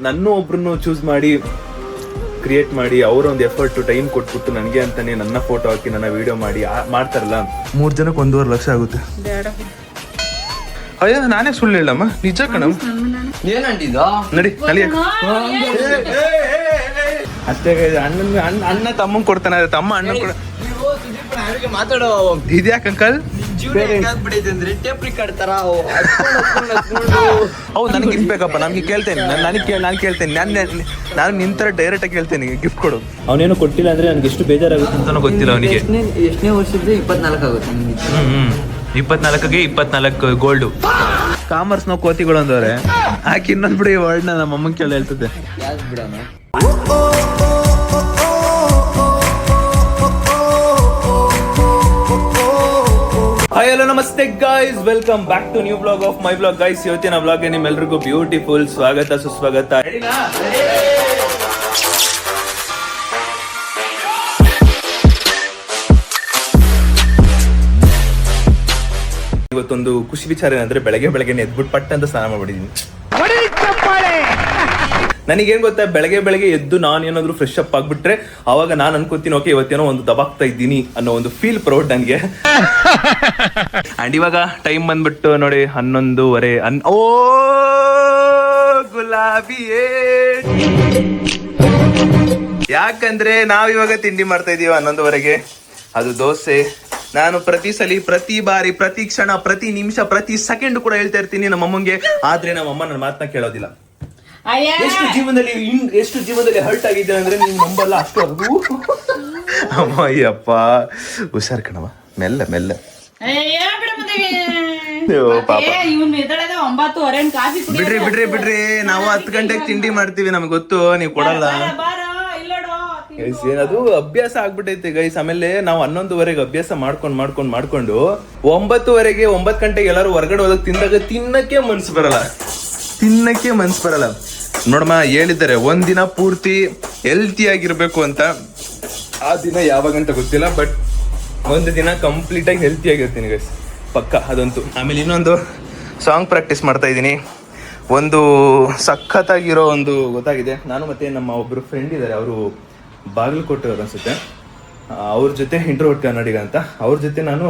ನನ್ನ ಒಬ್ರನ್ನು ಚೂಸ್ ಮಾಡಿ ಕ್ರಿಯೇಟ್ ಮಾಡಿ ಅವರ ಒಂದು ಎಫರ್ಟ್ ಟೈಮ್ ಕೊಟ್ಬಿಟ್ಟು ನನಗೆ ಅಂತಾನೆ ನನ್ನ ಫೋಟೋ ಹಾಕಿ ನನ್ನ ವಿಡಿಯೋ ಮಾಡಿ ಮಾಡ್ತಾರಲ್ಲ, 3 ಜನಕ್ಕೆ 1.5 ಲಕ್ಷ ಆಗುತ್ತೆ. ಅಯ್ಯ ನಾನೇ ಸುಳ್ಳು ಹೇಳಮ್ಮ, ನಿಜ ಕಣಮ್ಮ. ನಡಿ ಅಷ್ಟೇ. ಅಣ್ಣ ತಮ್ಮ ಕೊಡ್ತಾನೆ, ತಮ್ಮ ಅಣ್ಣ ಕೊಡ. ಮಾತಾಡೋ ಇದ್ಯಾಕ ಅಂಕಲ್ ಹೌದು ನನಗೆ ಗಿಫ್ಟ್ ಬೇಕಪ್ಪ. ನಮ್ಗೆ ಕೇಳ್ತೇನೆ, ನಾನು ಕೇಳ್ತೇನೆ, ನಾನು ನಿಂತರ ಡೈರೆಕ್ಟ್ ಆಗಿ ಕೇಳ್ತೇನೆ ಗಿಫ್ಟ್ ಕೊಡು. ಅವನೇನು ಕೊಟ್ಟಿಲ್ಲ ಅಂದ್ರೆ ನನ್ಗೆ ಎಷ್ಟು ಬೇಜಾರಾಗುತ್ತೆ ಅಂತ ಗೊತ್ತಿಲ್ಲ ಅವನಿಗೆ. ಎಷ್ಟನೇ ವರ್ಷದ 24 ಆಗುತ್ತೆ. 24ಗೆ 24 ಗೋಲ್ಡು. ಕಾಮರ್ಸ್ ನಾವು ಕೋತಿಗಳು ಅಂದವ್ರೆ. ಆಕೆ ಇನ್ನೊಂದ್ ಬಿಡಿ ವರ್ಡ್ನ ನಮ್ಮ ಅಮ್ಮನ ಕೇಳಿ ಹೇಳ್ತದೆ. ಹಾಯ್ ಹಲೋ ನಮಸ್ತೆ guys, welcome back to new blog of my blog guys. ಇವತ್ತಿನ ಬ್ಲಾಗ್ಗೆ ನಿಮ್ಮೆಲ್ರಿಗೂ ಬ್ಯೂಟಿಫುಲ್ ಸ್ವಾಗತ ಸುಸ್ವಾಗತ. ಇವತ್ತೊಂದು ಖುಷಿ ವಿಚಾರ ಏನಂದ್ರೆ ಬೆಳಗ್ಗೆ ಎದ್ಬಿಟ್ಟು ಪಟ್ಟ ಅಂತ ಸ್ನಾನ ಮಾಡ್ಬಿಟ್ಟಿದ್ದೀನಿ. ನನಗೇನ್ ಗೊತ್ತಾ, ಬೆಳಗ್ಗೆ ಎದ್ದು ನಾನು ಏನಾದ್ರು ಫ್ರೆಶ್ ಅಪ್ ಆಗ್ಬಿಟ್ರೆ ಅವಾಗ ನಾನು ಅನ್ಕೋತೀನಿ ಓಕೆ ಇವತ್ತೇನೋ ಒಂದು ದಬಾಗ್ತಾ ಇದ್ದೀನಿ ಅನ್ನೋ ಒಂದು ಫೀಲ್ ಪ್ರೌಡ್ ನನಗೆ. ಅಂಡ್ ಇವಾಗ ಟೈಮ್ ಬಂದ್ಬಿಟ್ಟು ನೋಡಿ 11:30. ಓ ಗುಲಾಬಿ, ಯಾಕಂದ್ರೆ ನಾವಿವಾಗ ತಿಂಡಿ ಮಾಡ್ತಾ ಇದೀವಿ 11:30ಗೆ. ಅದು ದೋಸೆ. ನಾನು ಪ್ರತಿ ಸಲ, ಪ್ರತಿ ಬಾರಿ, ಪ್ರತಿ ಕ್ಷಣ, ಪ್ರತಿ ನಿಮಿಷ, ಪ್ರತಿ ಸೆಕೆಂಡ್ ಕೂಡ ಹೇಳ್ತಾ ಇರ್ತೀನಿ ನಮ್ಮಮ್ಮಂಗೆ. ಆದ್ರೆ ನಮ್ಮಮ್ಮ ನನ್ನ ಮಾತನ್ನ ಕೇಳೋದಿಲ್ಲ. ಎಷ್ಟು ಜೀವನದಲ್ಲಿ ಹರ್ಟ್ ಆಗಿದೆ ಅಂದ್ರೆ ನೀವು ನಂಬಲ್ಲ. ಅಷ್ಟು ಅಮ್ಮ ಅಯ್ಯಪ್ಪ, ಹುಷಾರ್ ಕಣವ, ಮೆಲ್ಲ. ಬಿಡ್ರಿ ನಾವು 10 ಗಂಟೆಗೆ ತಿಂಡಿ ಮಾಡ್ತೀವಿ, ನಮ್ಗೆ ಗೊತ್ತು, ನೀವು ಕೊಡಲ್ಲ. ಅದು ಅಭ್ಯಾಸ ಆಗ್ಬಿಟ್ಟೈತೆ ಗೈಸ್. ಆಮೇಲೆ ನಾವು 11:30ಗೆ ಅಭ್ಯಾಸ ಮಾಡ್ಕೊಂಡು 9:00 ಗಂಟೆಗೆ ಎಲ್ಲರೂ ಹೊರಗಡೆ ಹೋದಾಗ ತಿನ್ನಕ್ಕೆ ಮನ್ಸು ಬರಲ್ಲ. ನೋಡಮ್ಮ, ಹೇಳಿದ್ದಾರೆ ಒಂದಿನ ಪೂರ್ತಿ ಹೆಲ್ತಿ ಆಗಿರ್ಬೇಕು ಅಂತ. ಆ ದಿನ ಯಾವಾಗಂತ ಗೊತ್ತಿಲ್ಲ, ಬಟ್ ಒಂದು ದಿನ ಕಂಪ್ಲೀಟ್ ಆಗಿ ಹೆಲ್ತಿ ಆಗಿರ್ತೀನಿ ಗೈಸ್, ಪಕ್ಕ ಅದಂತೂ. ಆಮೇಲೆ ಇನ್ನೊಂದು ಸಾಂಗ್ ಪ್ರಾಕ್ಟೀಸ್ ಮಾಡ್ತಾ ಇದ್ದೀನಿ. ಒಂದು ಸಖತ್ತಾಗಿರೋ ಒಂದು ಗೊತ್ತಾಗಿದೆ. ನಾನು ಮತ್ತೆ ನಮ್ಮ ಒಬ್ರು ಫ್ರೆಂಡ್ ಇದ್ದಾರೆ, ಅವರು ಬಾಗಲಕೋಟೆ ಅವ್ರು ಅನ್ಸುತ್ತೆ. ಅವ್ರ ಜೊತೆ ಇಂಟ್ರೋವರ್ಟ್ ಕನ್ನಡಿಗ ಅಂತ, ಅವ್ರ ಜೊತೆ ನಾನು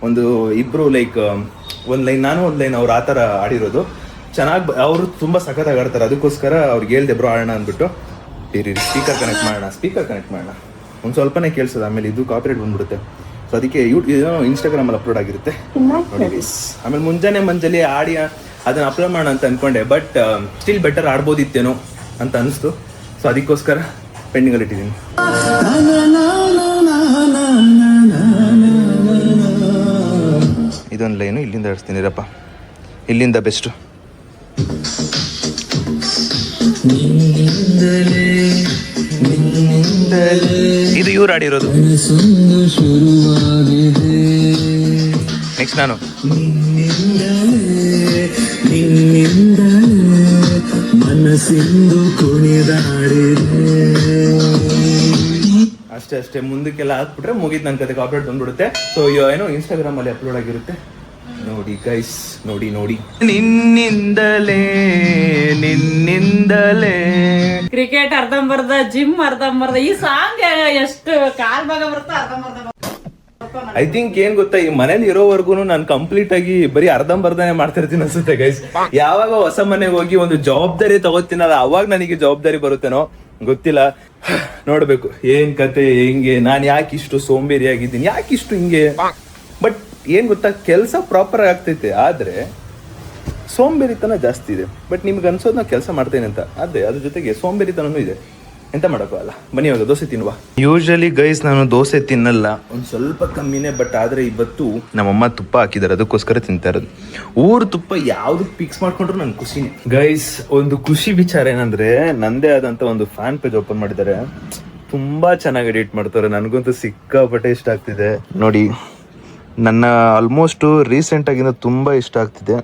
ಒಂದು ಇಬ್ರು ಲೈಕ್ ಒಂದು ಲೈನ್ ನಾನು ಒಂದು ಲೈನ್ ಅವ್ರು ಆ ಥರ ಆಡಿರೋದು. ಚೆನ್ನಾಗಿ ಅವರು ತುಂಬ ಸಖತ್ತಾಗಿ ಆಡ್ತಾರೆ. ಅದಕ್ಕೋಸ್ಕರ ಅವ್ರಿಗೆ ಹೇಳ್ದೆ ಬ್ರೋ ಆಡೋಣ ಅಂದ್ಬಿಟ್ಟು. ಸ್ಪೀಕರ್ ಕನೆಕ್ಟ್ ಮಾಡೋಣ ಒಂದು ಸ್ವಲ್ಪನೇ ಕೇಳಿಸೋದು, ಆಮೇಲೆ ಇದು ಕಾಪಿರೈಟ್ ಬಂದ್ಬಿಡುತ್ತೆ. ಸೊ ಅದಕ್ಕೆ ಇನ್ಸ್ಟಾಗ್ರಾಮಲ್ಲಿ ಅಪ್ಲೋಡ್ ಆಗಿರುತ್ತೆ ನೋಡಿ. ಆಮೇಲೆ ಮುಂಜಾನೆ ಆಡಿ ಅದನ್ನು ಅಪ್ಲೋಡ್ ಮಾಡೋಣ ಅಂತ ಅಂದ್ಕೊಂಡೆ, ಬಟ್ ಸ್ಟಿಲ್ ಬೆಟರ್ ಆಡ್ಬೋದಿತ್ತೇನೋ ಅಂತ ಅನಿಸ್ತು. ಸೊ ಅದಕ್ಕೋಸ್ಕರ ಪೆಂಡಿಂಗಲ್ಲಿ ಇಟ್ಟಿದ್ದೀನಿ. ಇದೊಂದು ಲೈನು ಇಲ್ಲಿಂದ ಆಡಿಸ್ತೀನಿ ರಪ್ಪ, ಇಲ್ಲಿಂದ ಬೆಸ್ಟು. ಇದು ಇವ್ರು ಆಡಿರೋದು. ನೆಕ್ಸ್ಟ್ ನಾನು ಅಷ್ಟೇ ಮುಂದಕ್ಕೆಲ್ಲ ಹಾಕ್ಬಿಟ್ರೆ ಮುಗಿದ್ ನನ್ ಕತೆ ಕಾಪರೇಟ್ ಬಂದ್ಬಿಡುತ್ತೆ. ಸೊ ಏನೋ ಇನ್ಸ್ಟಾಗ್ರಾಮ್ ಅಲ್ಲಿ ಅಪ್ಲೋಡ್ ಆಗಿರುತ್ತೆ ನೋಡಿ ಗೈಸ್, ನೋಡಿ ನಿನ್ನಿಂದಲೇ ಕ್ರಿಕೆಟ್ ಅರ್ಧಂಬರ್ಧ, ಜಿಮ್ ಅರ್ಧಂಬರ್ಧ. ಈ ಸಾಂಗ್ ಎಷ್ಟು ಕಾಲ್ ಭಾಗ ಬರುತ್ತೆ, ಅರ್ಧಂಬರ್ಧ. ಐ ಥಿಂಕ್ ಏನ್ ಗೊತ್ತಾ, ಈ ಮನೇಲಿ ಇರೋವರೆಗೂ ನಾನು ಕಂಪ್ಲೀಟ್ ಆಗಿ ಬರೀ ಅರ್ಧಂಬರ್ಧನೆ ಮಾಡ್ತಿರ್ತೀನಿ ಅನ್ಸುತ್ತೆ ಗೈಸ್. ಯಾವಾಗ ಹೊಸ ಮನೆಗೆ ಹೋಗಿ ಒಂದು ಜವಾಬ್ದಾರಿ ತಗೋತೀನಲ್ಲ, ಅವಾಗ ನನಗೆ ಜವಾಬ್ದಾರಿ ಬರುತ್ತೇನೋ ಗೊತ್ತಿಲ್ಲ. ನೋಡ್ಬೇಕು ಏನ್ ಕತೆ, ಹೆಂಗೆ, ನಾನು ಯಾಕೆ ಇಷ್ಟು ಸೋಂಬೇರಿ ಆಗಿದ್ದೀನಿ, ಯಾಕೆ ಇಷ್ಟು ಹಿಂಗೆ. ಬಟ್ ಏನ್ ಗೊತ್ತಾ, ಕೆಲಸ ಪ್ರಾಪರ್ ಆಗ್ತೈತೆ, ಆದ್ರೆ ಸೋಂಬೇರಿತನ ಜಾಸ್ತಿ ಇದೆ. ಬಟ್ ನಿಮ್ಗೆ ಅನ್ಸೋದು ನಾ ಕೆಲಸ ಮಾಡ್ತೇನೆ ಅಂತ, ಅದೇ ಅದ್ರ ಜೊತೆಗೆ ಸೋಂಬೇರಿತನೂ ಇದೆ. ಎಂತ ಮಾಡೋಕ್ಕಲ್ಲ. ಬನ್ನಿ ಇವಾಗ ದೋಸೆ ತಿನ್ನುವ. ಯೂಶಲಿ ಗೈಸ್ ನಾನು ದೋಸೆ ತಿನ್ನಲ್ಲ, ಒಂದು ಸ್ವಲ್ಪ ಕಮ್ಮಿನೇ. ಬಟ್ ಆದ್ರೆ ಇವತ್ತು ನಮ್ಮಮ್ಮ ತುಪ್ಪ ಹಾಕಿದ್ದಾರೆ, ಅದಕ್ಕೋಸ್ಕರ ತಿಂತಾ ಇರೋದು. ಊರು ತುಪ್ಪ ಯಾವ್ದಕ್ಕೆ ಫಿಕ್ಸ್ ಮಾಡ್ಕೊಂಡ್ರು ನನ್ ಖುಷಿನೇ ಗೈಸ್. ಒಂದು ಖುಷಿ ವಿಚಾರ ಏನಂದ್ರೆ, ನಂದೇ ಆದಂತ ಒಂದು ಫ್ಯಾನ್ ಪೇಜ್ ಓಪನ್ ಮಾಡಿದ್ದಾರೆ. ತುಂಬಾ ಚೆನ್ನಾಗಿ ಎಡಿಟ್ ಮಾಡ್ತಾರೆ, ನನಗಂತೂ ಸಿಕ್ಕಾಪಟ್ಟೆ ಇಷ್ಟ ಆಗ್ತಿದೆ ನೋಡಿ. ನನ್ನ ಆಲ್ಮೋಸ್ಟ್ ರೀಸೆಂಟ್ ಆಗಿಂದ ತುಂಬಾ ಇಷ್ಟ ಆಗ್ತಿದೆ.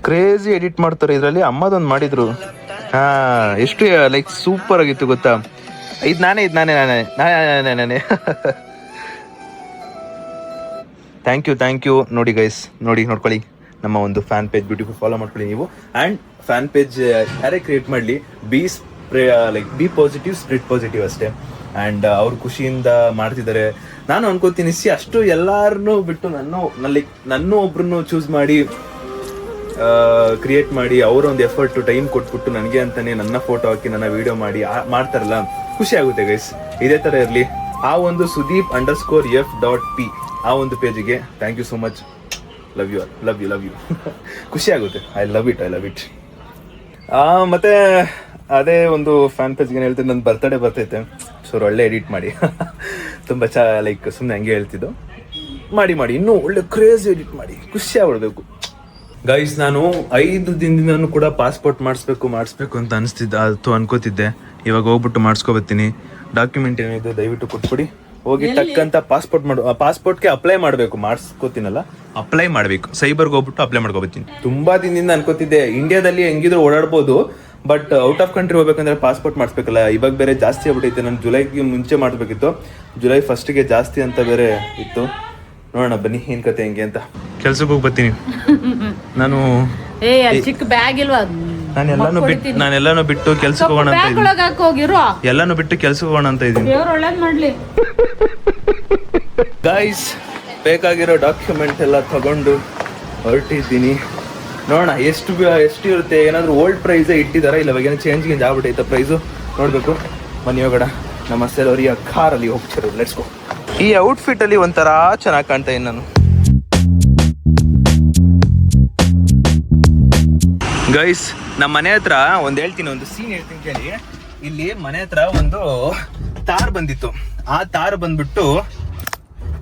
ಕ್ರೇಜಿ ಎಡಿಟ್ ಮಾಡ್ತಾರೆ ಇದರಲ್ಲಿ. ಅಮ್ಮದೊಂದು ಮಾಡಿದ್ರು, ಎಷ್ಟು ಲೈಕ್ ಸೂಪರ್ ಆಗಿತ್ತು ಗೊತ್ತಾ. ಇದು ನಾನೇ ಥ್ಯಾಂಕ್ ಯು ನೋಡಿ ಗೈಸ್, ನೋಡ್ಕೊಳ್ಳಿ ನಮ್ಮ ಒಂದು ಫ್ಯಾನ್ ಪೇಜ್ ಬ್ಯೂಟಿಫುಲ್ ಫಾಲೋ ಮಾಡ್ಕೊಳ್ಳಿ ನೀವು. ಆ್ಯಂಡ್ ಫ್ಯಾನ್ ಪೇಜ್ ಯಾರೇ ಕ್ರಿಯೇಟ್ ಮಾಡಲಿ ಬಿ ಪಾಸಿಟಿವ್ ಸ್ಪ್ರೆಡ್ ಪಾಸಿಟಿವ್ ಅಷ್ಟೇ. ಆ್ಯಂಡ್ ಅವ್ರು ಖುಷಿಯಿಂದ ಮಾಡ್ತಿದ್ದಾರೆ. ನಾನು ಅನ್ಕೋತೀನಿ ಅಷ್ಟು ಎಲ್ಲಾರನ್ನೂ ಬಿಟ್ಟು ನನ್ನ ಒಬ್ರನ್ನು ಚೂಸ್ ಮಾಡಿ ಕ್ರಿಯೇಟ್ ಮಾಡಿ ಅವರೊಂದು ಎಫರ್ಟ್ ಟೈಮ್ ಕೊಟ್ಬಿಟ್ಟು ನನಗೆ ಅಂತಾನೆ ನನ್ನ ಫೋಟೋ ಹಾಕಿ ನನ್ನ ವಿಡಿಯೋ ಮಾಡಿ ಮಾಡ್ತಾರಲ್ಲ, ಖುಷಿ ಆಗುತ್ತೆ ಗೈಸ್. ಇದೇ ಥರ ಇರಲಿ. ಆ ಒಂದು Sudeep_F.P ಆ ಒಂದು ಪೇಜಿಗೆ thank you so much. Love you ಖುಷಿ ಆಗುತ್ತೆ. I love it. ಮತ್ತೆ ಅದೇ ಒಂದು ಫ್ಯಾನ್ ಪೇಜ್ಗೆ ಏನು ಹೇಳ್ತೀನಿ, ನನ್ನ ಬರ್ತಡೇ ಬರ್ತೈತೆ. ಸೊ ಒಳ್ಳೆ ಎಡಿಟ್ ಮಾಡಿ ತುಂಬ ಸುಮ್ಮನೆ ಹಂಗೆ ಹೇಳ್ತಿದ್ದು, ಮಾಡಿ ಇನ್ನೂ ಒಳ್ಳೆ ಕ್ರೇಜ್ ಎಡಿಟ್ ಮಾಡಿ ಖುಷಿ ಆಗ್ಬಿಡ್ಬೇಕು ಗೈಸ್. ನಾನು 5 ದಿನದಿಂದನೂ ಕೂಡ ಪಾಸ್ಪೋರ್ಟ್ ಮಾಡಿಸ್ಬೇಕು ಅಂತ ಅನ್ಕೋತಿದ್ದೆ. ಇವಾಗ ಹೋಗ್ಬಿಟ್ಟು ಮಾಡಿಸ್ಕೊಬತ್ತೀನಿ. ಡಾಕ್ಯುಮೆಂಟ್ ಏನಿದೆ ದಯವಿಟ್ಟು ಕೊಟ್ಬಿಡಿ. ಹೋಗಿ ಟಕ್ಕಂತ ಪಾಸ್ಪೋರ್ಟ್ಗೆ ಅಪ್ಲೈ ಮಾಡಬೇಕು. ಮಾಡಿಸ್ಕೋತೀನಲ್ಲ, ಅಪ್ಲೈ ಮಾಡಬೇಕು. ಸೈಬರ್ಗೆ ಹೋಗ್ಬಿಟ್ಟು ಅಪ್ಲೈ ಮಾಡ್ಕೊಬತ್ತೀನಿ. ತುಂಬಾ ದಿನದಿಂದ ಅನ್ಕೋತಿದ್ದೆ ಇಂಡಿಯಾದಲ್ಲಿ ಹೆಂಗಿದ್ರು ಓಡಾಡ್ಬೋದು, ಬಟ್ ಔಟ್ ಆಫ್ ಕಂಟ್ರಿ ಹೋಗ್ಬೇಕಂದ್ರೆ ಪಾಸ್ಪೋರ್ಟ್ ಮಾಡಿಸ್ಬೇಕಲ್ಲ. ಇವಾಗ ಬೇರೆ ಜಾಸ್ತಿ ಆಗ್ಬಿಟ್ಟೈತೆ. ನಾನು ಜುಲೈಗೆ ಮುಂಚೆ ಮಾಡಿಸ್ಬೇಕಿತ್ತು, ಜುಲೈ 1ಗೆ ಜಾಸ್ತಿ ಅಂತ ಬೇರೆ ಇತ್ತು. ನೋಡೋಣ ಬನ್ನಿ ಏನ್ ಕತೆ ಹೆಂಗೆ ಅಂತ. ಕೆಲ್ಸಕ್ಕೆ ಹೋಗಿ ಬರ್ತೀನಿ ನಾನು. ಚಿಕ್ಕ ಬ್ಯಾಗ್ ಇಲ್ವಾ? ನಾನೆಲ್ಲಾನು ಬಿಟ್ಟು ಕೆಲ್ಸಕ್ಕೆ ಹೋಗೋಣ ಅಂತ ಇದ್ದೀನಿ. ಎಲ್ಲಾನು ಬಿಟ್ಟು ಕೆಲ್ಸಕ್ಕೆ ಹೋಗೋಣ ಅಂತ ಇದ್ದೀನಿ. ಒಳ್ಳೇದ್ ಮಾಡ್ಲಿ ಗೈಸ್. ಬೇಕಾಗಿರೋ ಡಾಕ್ಯುಮೆಂಟ್ ಎಲ್ಲ ತಗೊಂಡು ಹೊರಟಿದ್ದೀನಿ. ನೋಡೋಣ ಎಷ್ಟು ಇರುತ್ತೆ. ಏನಾದ್ರು ಓಲ್ಡ್ ಪ್ರೈಸೇ ಇಟ್ಟಿದಾರ, ಇಲ್ಲ ಇವಾಗ ಏನೋ ಚೇಂಜ್ ಆಗ್ಬಿಟ್ಟೈತೆ ಪ್ರೈಸು, ನೋಡ್ಬೇಕು. ಬನ್ನಿ ಹೋಗೋಣ. ನಮ್ಮ ಸೆಲೋರಿಯ ಕಾರಲ್ಲಿ ಹೋಗ್ತಿರೋದು. Let's go. ಈ ಔಟ್ಫಿಟ್ ಅಲ್ಲಿ ಒಂಥರ ಚೆನ್ನಾಗಿ ಕಾಣ್ತಾ ಇದ್ದೀನಿ ನಾನು. ಗೈಸ್, ನಮ್ಮ ಮನೆ ಹತ್ರ ಒಂದು ಸೀನ್ ಹೇಳ್ತೀನಿ ಕೇಳಿ. ಇಲ್ಲಿ ಮನೆ ಹತ್ರ ಒಂದು ತಾರ್ ಬಂದಿತ್ತು. ಆ ತಾರ್ ಬಂದ್ಬಿಟ್ಟು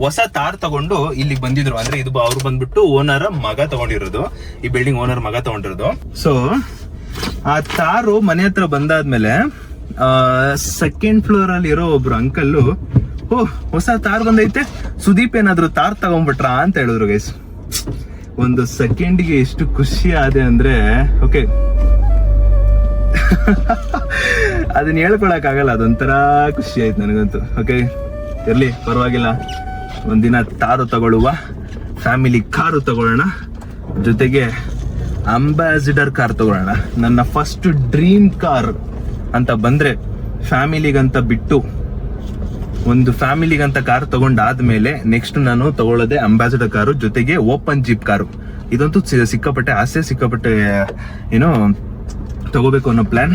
ಹೊಸ ತಾರ್ ತಗೊಂಡು ಇಲ್ಲಿಗೆ ಬಂದಿದ್ರು. ಅಂದ್ರೆ ಇದು ಅವ್ರು ಬಂದ್ಬಿಟ್ಟು ಓನರ್ ಮಗ ತಗೊಂಡಿರೋದು, ಈ ಬಿಲ್ಡಿಂಗ್ ಓನರ್ ಮಗ ತಗೊಂಡಿರೋದು. ಸೊ ಆ ತಾರು ಮನೆ ಹತ್ರ ಬಂದಾದ್ಮೇಲೆ 2nd ಫ್ಲೋರ್ ಅಲ್ಲಿ ಇರೋ ಒಬ್ರು ಅಂಕಲ್ಲು, ಹೊಸ ತಾರ್ ಬಂದೈತೆ, ಸುದೀಪ್ ಏನಾದ್ರು ತಾರ್ ತಗೊಂಡ್ಬಿಟ್ರಾ ಅಂತ ಹೇಳಿದ್ರು ಗೈಸ್. ಒಂದು ಸೆಕೆಂಡ್ಗೆ ಎಷ್ಟು ಖುಷಿ ಆದೆ ಅಂದ್ರೆ, ಓಕೆ ಅದನ್ನ ಹೇಳ್ಕೊಳಕ್ ಆಗಲ್ಲ, ಅದೊಂಥರ ಖುಷಿ ಆಯ್ತು ನನಗಂತೂ. ಓಕೆ ಇರ್ಲಿ, ಪರವಾಗಿಲ್ಲ. ಒಂದಿನ ತಾರು ತಗೊಳ್ಳುವ, ಫ್ಯಾಮಿಲಿ ಕಾರು ತಗೊಳ್ಳೋಣ, ಜೊತೆಗೆ ಅಂಬಾಸಿಡರ್ ಕಾರ್ ತಗೊಳ್ಳೋಣ. ನನ್ನ ಫಸ್ಟ್ ಡ್ರೀಮ್ ಕಾರ್ ಅಂತ ಬಂದ್ರೆ ಫ್ಯಾಮಿಲಿಗಂತ ಬಿಟ್ಟು ಒಂದು ಫ್ಯಾಮಿಲಿಗಂತ ಕಾರ್ ತಗೊಂಡಾದ್ಮೇಲೆ ನೆಕ್ಸ್ಟ್ ನಾನು ತಗೊಳ್ಳೋದೆ ಅಂಬಾಸಿಡರ್ ಕಾರು, ಜೊತೆಗೆ ಓಪನ್ ಜೀಪ್ ಕಾರು. ಇದಂತೂ ಸಿಕ್ಕಾಪಟ್ಟೆ ಆಸೆ, ಸಿಕ್ಕಾಪಟ್ಟೆ ಏನೋ ತಗೋಬೇಕು ಅನ್ನೋ ಪ್ಲಾನ್.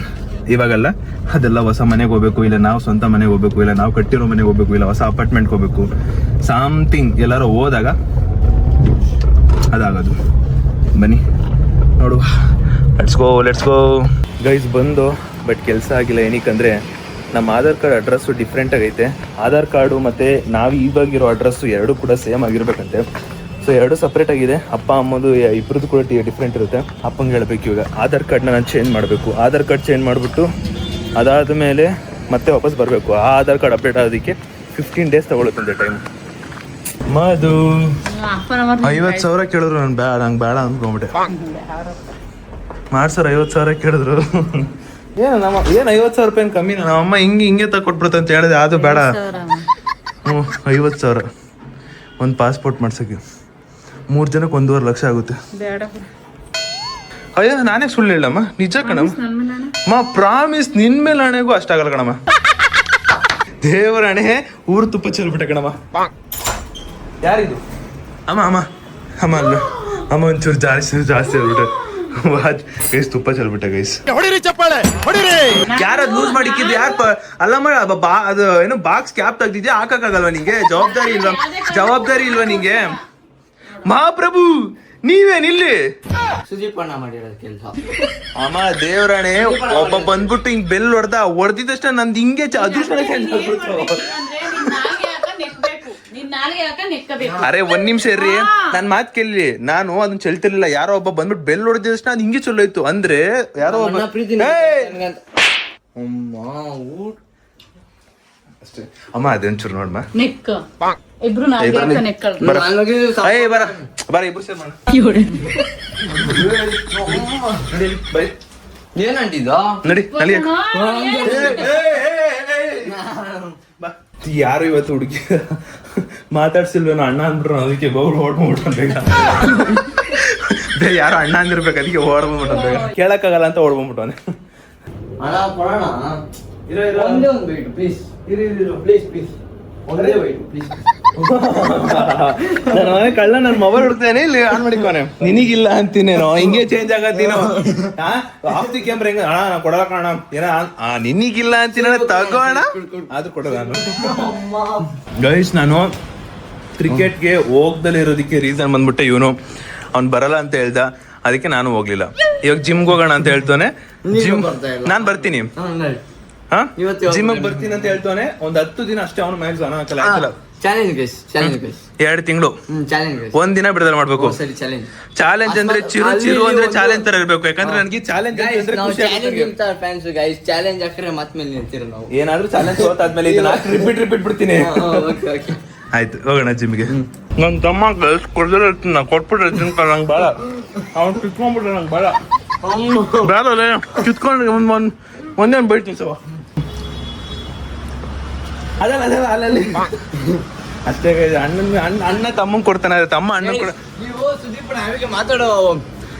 ಇವಾಗಲ್ಲ, ಅದೆಲ್ಲ ಹೊಸ ಮನೆಗೆ ಹೋಗ್ಬೇಕು, ಇಲ್ಲ ನಾವು ಸ್ವಂತ ಮನೆಗೆ ಹೋಗ್ಬೇಕು, ಇಲ್ಲ ನಾವು ಕಟ್ಟಿರೋ ಮನೆಗೆ ಹೋಗ್ಬೇಕು, ಇಲ್ಲ ಹೊಸ ಅಪಾರ್ಟ್ಮೆಂಟ್ಗೆ ಹೋಗ್ಬೇಕು, ಸಮಥಿಂಗ್ ಎಲ್ಲಾರು ಹೋದಾಗ ಅದಾಗೋದು. ಬನ್ನಿ ನೋಡುವ. Let's go guys. ಬಂದು ಬಟ್ ಕೆಲಸ ಆಗಿಲ್ಲ. ಏನಕ್ಕಂದ್ರೆ ನಮ್ಮ ಆಧಾರ್ ಕಾರ್ಡ್ ಅಡ್ರೆಸ್ಸು ಡಿಫ್ರೆಂಟ್ ಆಗೈತೆ. ಆಧಾರ್ ಕಾರ್ಡು ಮತ್ತು ನಾವು ಇವಾಗಿರೋ ಅಡ್ರೆಸ್ಸು ಎರಡೂ ಕೂಡ ಸೇಮ್ ಆಗಿರ್ಬೇಕಂತೆ. ಸೊ ಎರಡು ಸಪ್ರೇಟ್ ಆಗಿದೆ. ಅಪ್ಪ ಅಮ್ಮದು ಇಬ್ಬರದ್ದು ಕೂಡ ಡಿಫ್ರೆಂಟ್ ಇರುತ್ತೆ. ಅಪ್ಪಂಗೆ ಹೇಳ್ಬೇಕು ಇವಾಗ ಆಧಾರ್ ಕಾರ್ಡ್ನ ನಾನು ಚೇಂಜ್ ಮಾಡಬೇಕು. ಆಧಾರ್ ಕಾರ್ಡ್ ಚೇಂಜ್ ಮಾಡಿಬಿಟ್ಟು ಅದಾದ ಮೇಲೆ ಮತ್ತೆ ವಾಪಸ್ ಬರಬೇಕು. ಆ ಆಧಾರ್ ಕಾರ್ಡ್ ಅಪ್ಡೇಟ್ ಆಗೋದಕ್ಕೆ 15 ಡೇಸ್ ತಗೊಳುತ್ತಂತೆ ಟೈಮ್. ಮದು 50,000 ಕೇಳಿದ್ರು, ನಾನು ನಂಗೆ ಬೇಡ ಅಂದ್ಕೊಂಬಿಟ್ಟೆ. ಮಾಡ್ಸರ್ 50,000 ಕೇಳಿದ್ರು. ಏನು 50,000 ರೂಪಾಯಿ ಕಮ್ಮಿ. ನಮ್ಮಮ್ಮ ಹಿಂಗೆ ತಗೊಟ್ಬಿಡುತ್ತೆ ಅಂತ ಹೇಳಿದೆ, ಅದು ಬೇಡ. 50,000 ಒಂದು ಪಾಸ್ಪೋರ್ಟ್ ಮಾಡ್ಸೋಕ್ಕೆ 3 ಜನಕ್ಕೆ 1.5 ಲಕ್ಷ ಆಗುತ್ತೆ. ಅಯ್ಯೋ ನಾನೇ ಸುಳ್ಳು ಹೇಳಮ್ಮ, ನಿಜ ಕಣಮ್ಮ. ಪ್ರಾಮಿಸ್ ನಿನ್ ಮೇಲೆ ಹಣೆಗೂ ಅಷ್ಟಾಗಲ್ಲ ಕಣಮ್ಮ. ದೇವರ ಹಣೆ ಊರು ತುಪ್ಪ ಚೆಲ್ಬಿಟ್ಟೆ ಕಣಮ್ಮ. ಯಾರಿದು? ಅಮ್ಮ ಅಲ್ಲ, ಅಮ್ಮ ಒಂಚೂರು ಜಾಸ್ತಿ ಹೇಳ್ಬಿಟ್ಟೆ. ಗೈಸ್ ತುಪ್ಪ ಚೆಲ್ಬಿಟ್ಟೆ ಗೈಸ್. ಯಾರದ್ ಲೂಸ್ ಮಾಡಿಕ್ಕಿದ್ದು ಯಾರು? ಅಲ್ಲಮ್ಮ ಅದು ಏನು ಬಾಕ್ಸ್ ಕ್ಯಾಪ್ ತೆಗ್ದಿದ್ಯಾ? ಹಾಕಕ್ಕಾಗಲ್ವಾ ನಿಂಗೆ? ಜವಾಬ್ದಾರಿ ಇಲ್ವಾ ನಿಂಗೆ? ಮಹಾಪ್ರಭು ನೀವೇನಿಲ್ಲಿ? ಸುದೀಪ್ ಅಣ್ಣ ಮಾಡಿರೋದು ಕೆಲಸ. ಅಮ್ಮ ದೇವರಾಣೆ, ಒಬ್ಬ ಬಂದ್ಬಿಟ್ಟು ಹಿಂಗ್ ಬೆಲ್ ಹೊಡೆದಿದ್ದಷ್ಟ ನಂದು ಹಿಂಗೆ ಅದೃಷ್ಟ. ಅರೆ 1 ನಿಮಿಷ ಇರ್ರಿ, ನನ್ ಮಾತ್ ಕೇಳಿ. ನಾನು ಅದನ್ನ ಚೆಲ್ತಿರ್ಲಿಲ್ಲ. ಯಾರೋ ಒಬ್ಬ ಬಂದ್ಬಿಟ್ಟು ಬೆಲ್ ಹೊಡೆದಿದ್ದಷ್ಟ ಅದು ಹಿಂಗೆ ಚಲೋ ಇತ್ತು. ಅಂದ್ರೆ ಯಾರೋ ಒಬ್ಬ ಅಷ್ಟೇ. ಅಮ್ಮ ಅದೊಂಚೂರು ನೋಡಮ್ಮ. ಏನಂಟಿದ್ದು ನಡಿ ನಡಿ. ಯಾರು ಇವತ್ತು ಹುಡುಗಿ ಮಾತಾಡ್ಸಿಲ್ವೇನೋ ಅಣ್ಣ ಅಂದ್ಬಿಟ್ರು ಅದಕ್ಕೆ ಗೋಗಳು ಓಡ್ಬಿಟ್ರು ಬೇಗ ಯಾರೋ ಅಣ್ಣ ಅಂದಿರ್ಬೇಕು ಅದಕ್ಕೆ ಓಡ್ಬಿಟ್ರು ಬೇಗ ಕೇಳಕ್ಕಾಗಲ್ಲ ಅಂತ ಓಡ್ಬಿಟ್ಟಾನೆ. ಅಣ್ಣ ಕೊಡೋಣ ಒಂದೇ ಒಂದು ವೇಟ್ ಪ್ಲೀಸ್ ಪ್ಲೀಸ್ ಪ್ಲೀಸ್ ಒಂದೇ ವೇಟ್ ಪ್ಲೀಸ್. ನನ್ನ ಮನೆ ಕಳ್ಳ ನನ್ನ ಮೊಬೈಲ್ ಹುಡ್ತೇನೆ ಇಲ್ಲಿ ಆನ್ ಮಾಡಿಕೋನೆ ನಿನಗಿಲ್ಲ ಅಂತೀನೇನೋ ಹಿಂಗೆ ಚೇಂಜ್ ಆಗತ್ತೀನೋ ಆಫ್ ದಿ ಕ್ಯಾಮ್ರಾ ಹೆಂಗ ಅಣ್ಣ ನಾ ಕೊಡಲ್ಲ ಕಾಣ ಏನ ನಿನಗಿಲ್ಲ ಅಂತೀನ ತಗೋಣ ಆದ್ರೂ ಕೊಡೋಣ ನಾನು. ಗೈಸ್ ನಾನು ಕ್ರಿಕೆಟ್ಗೆ ಹೋಗ್ದಲೇ ಇರೋದಕ್ಕೆ ರೀಸನ್ ಬಂದ್ಬಿಟ್ಟೆ ಇವನು ಅವ್ನು ಬರಲ್ಲ ಅಂತ ಹೇಳ್ದ ಅದಕ್ಕೆ ನಾನು ಹೋಗ್ಲಿಲ್ಲ. ಇವಾಗ ಜಿಮ್ಗೆ ಹೋಗೋಣ ಅಂತ ಹೇಳ್ತಾನೆ. ಜಿಮ್ ನಾನ್ ಬರ್ತೀನಿ ಜಿಮ್ ಬರ್ತೀನಿ ಅಂತ ಹೇಳ್ತಾನೆ. ಒಂದ್ 10 ದಿನ ಅಷ್ಟೇ ಅವ್ನು ಮ್ಯಾಕ್ಸ್ ಆಯ್ತಲ್ಲ ಚಾಲೆಂಜ್ ಗೈಸ್ 2 ತಿಂಗಳು ಒಂದ್ ದಿನ ಬಿಡುದಲೆ ಮಾಡ್ಬೇಕು. ಚಾಲೆಂಜ್ ಅಂದ್ರೆ ಚಿರು ಅಂದ್ರೆ ಚಾಲೆಂಜ್ ತರ ಇರ್ಬೇಕು. ಯಾಕಂದ್ರೆ ನನಗೆ ಚಾಲೆಂಜ್ ಫ್ಯಾನ್ಸ್ ಗೈಸ್ ಚಾಲೆಂಜ್ ಹಾಕ್ರೆ ಮತ್ತೆ ನಿಲ್ತೀರ ನಾವು. ಏನಾದ್ರೂ ಚಾಲೆಂಜ್ ಹೋತಾದ್ಮೇಲೆ ಇದನ್ನ ರಿಪೀಟ್ ಬಿಡ್ತೀನಿ. ಆಯ್ತು ಹೋಗೋಣ ಜಿಮ್ಗೆ. ನನ್ ತಮ್ಮ ಕೊಡ್ದ್ರೆ ಕೊಟ್ಬಿಟ್ರೆ ತಿನ್ಕೊಂಡು ನಂಗೆ ಬೇಡ. ಅವ್ನು ಕಿತ್ಕೊಂಡ್ಬಿಟ್ರೆ ನಂಗೆ ಬೇಡ ಬೇಡ ಕಿತ್ಕೊಂಡು ಒಂದೇನು ಬೈತೀನಿ ಸವ ಅಲ್ಲಲ್ಲಿ ಅಷ್ಟೇ. ಅಣ್ಣ ತಮ್ಮಂಗ್ ಕೊಡ್ತಾನೆ ತಮ್ಮ ಅಣ್ಣ ಕೊಡ. ನೀವು ಸುದೀಪ್ ನಾವಿಗೆ ಮಾತಾಡೋ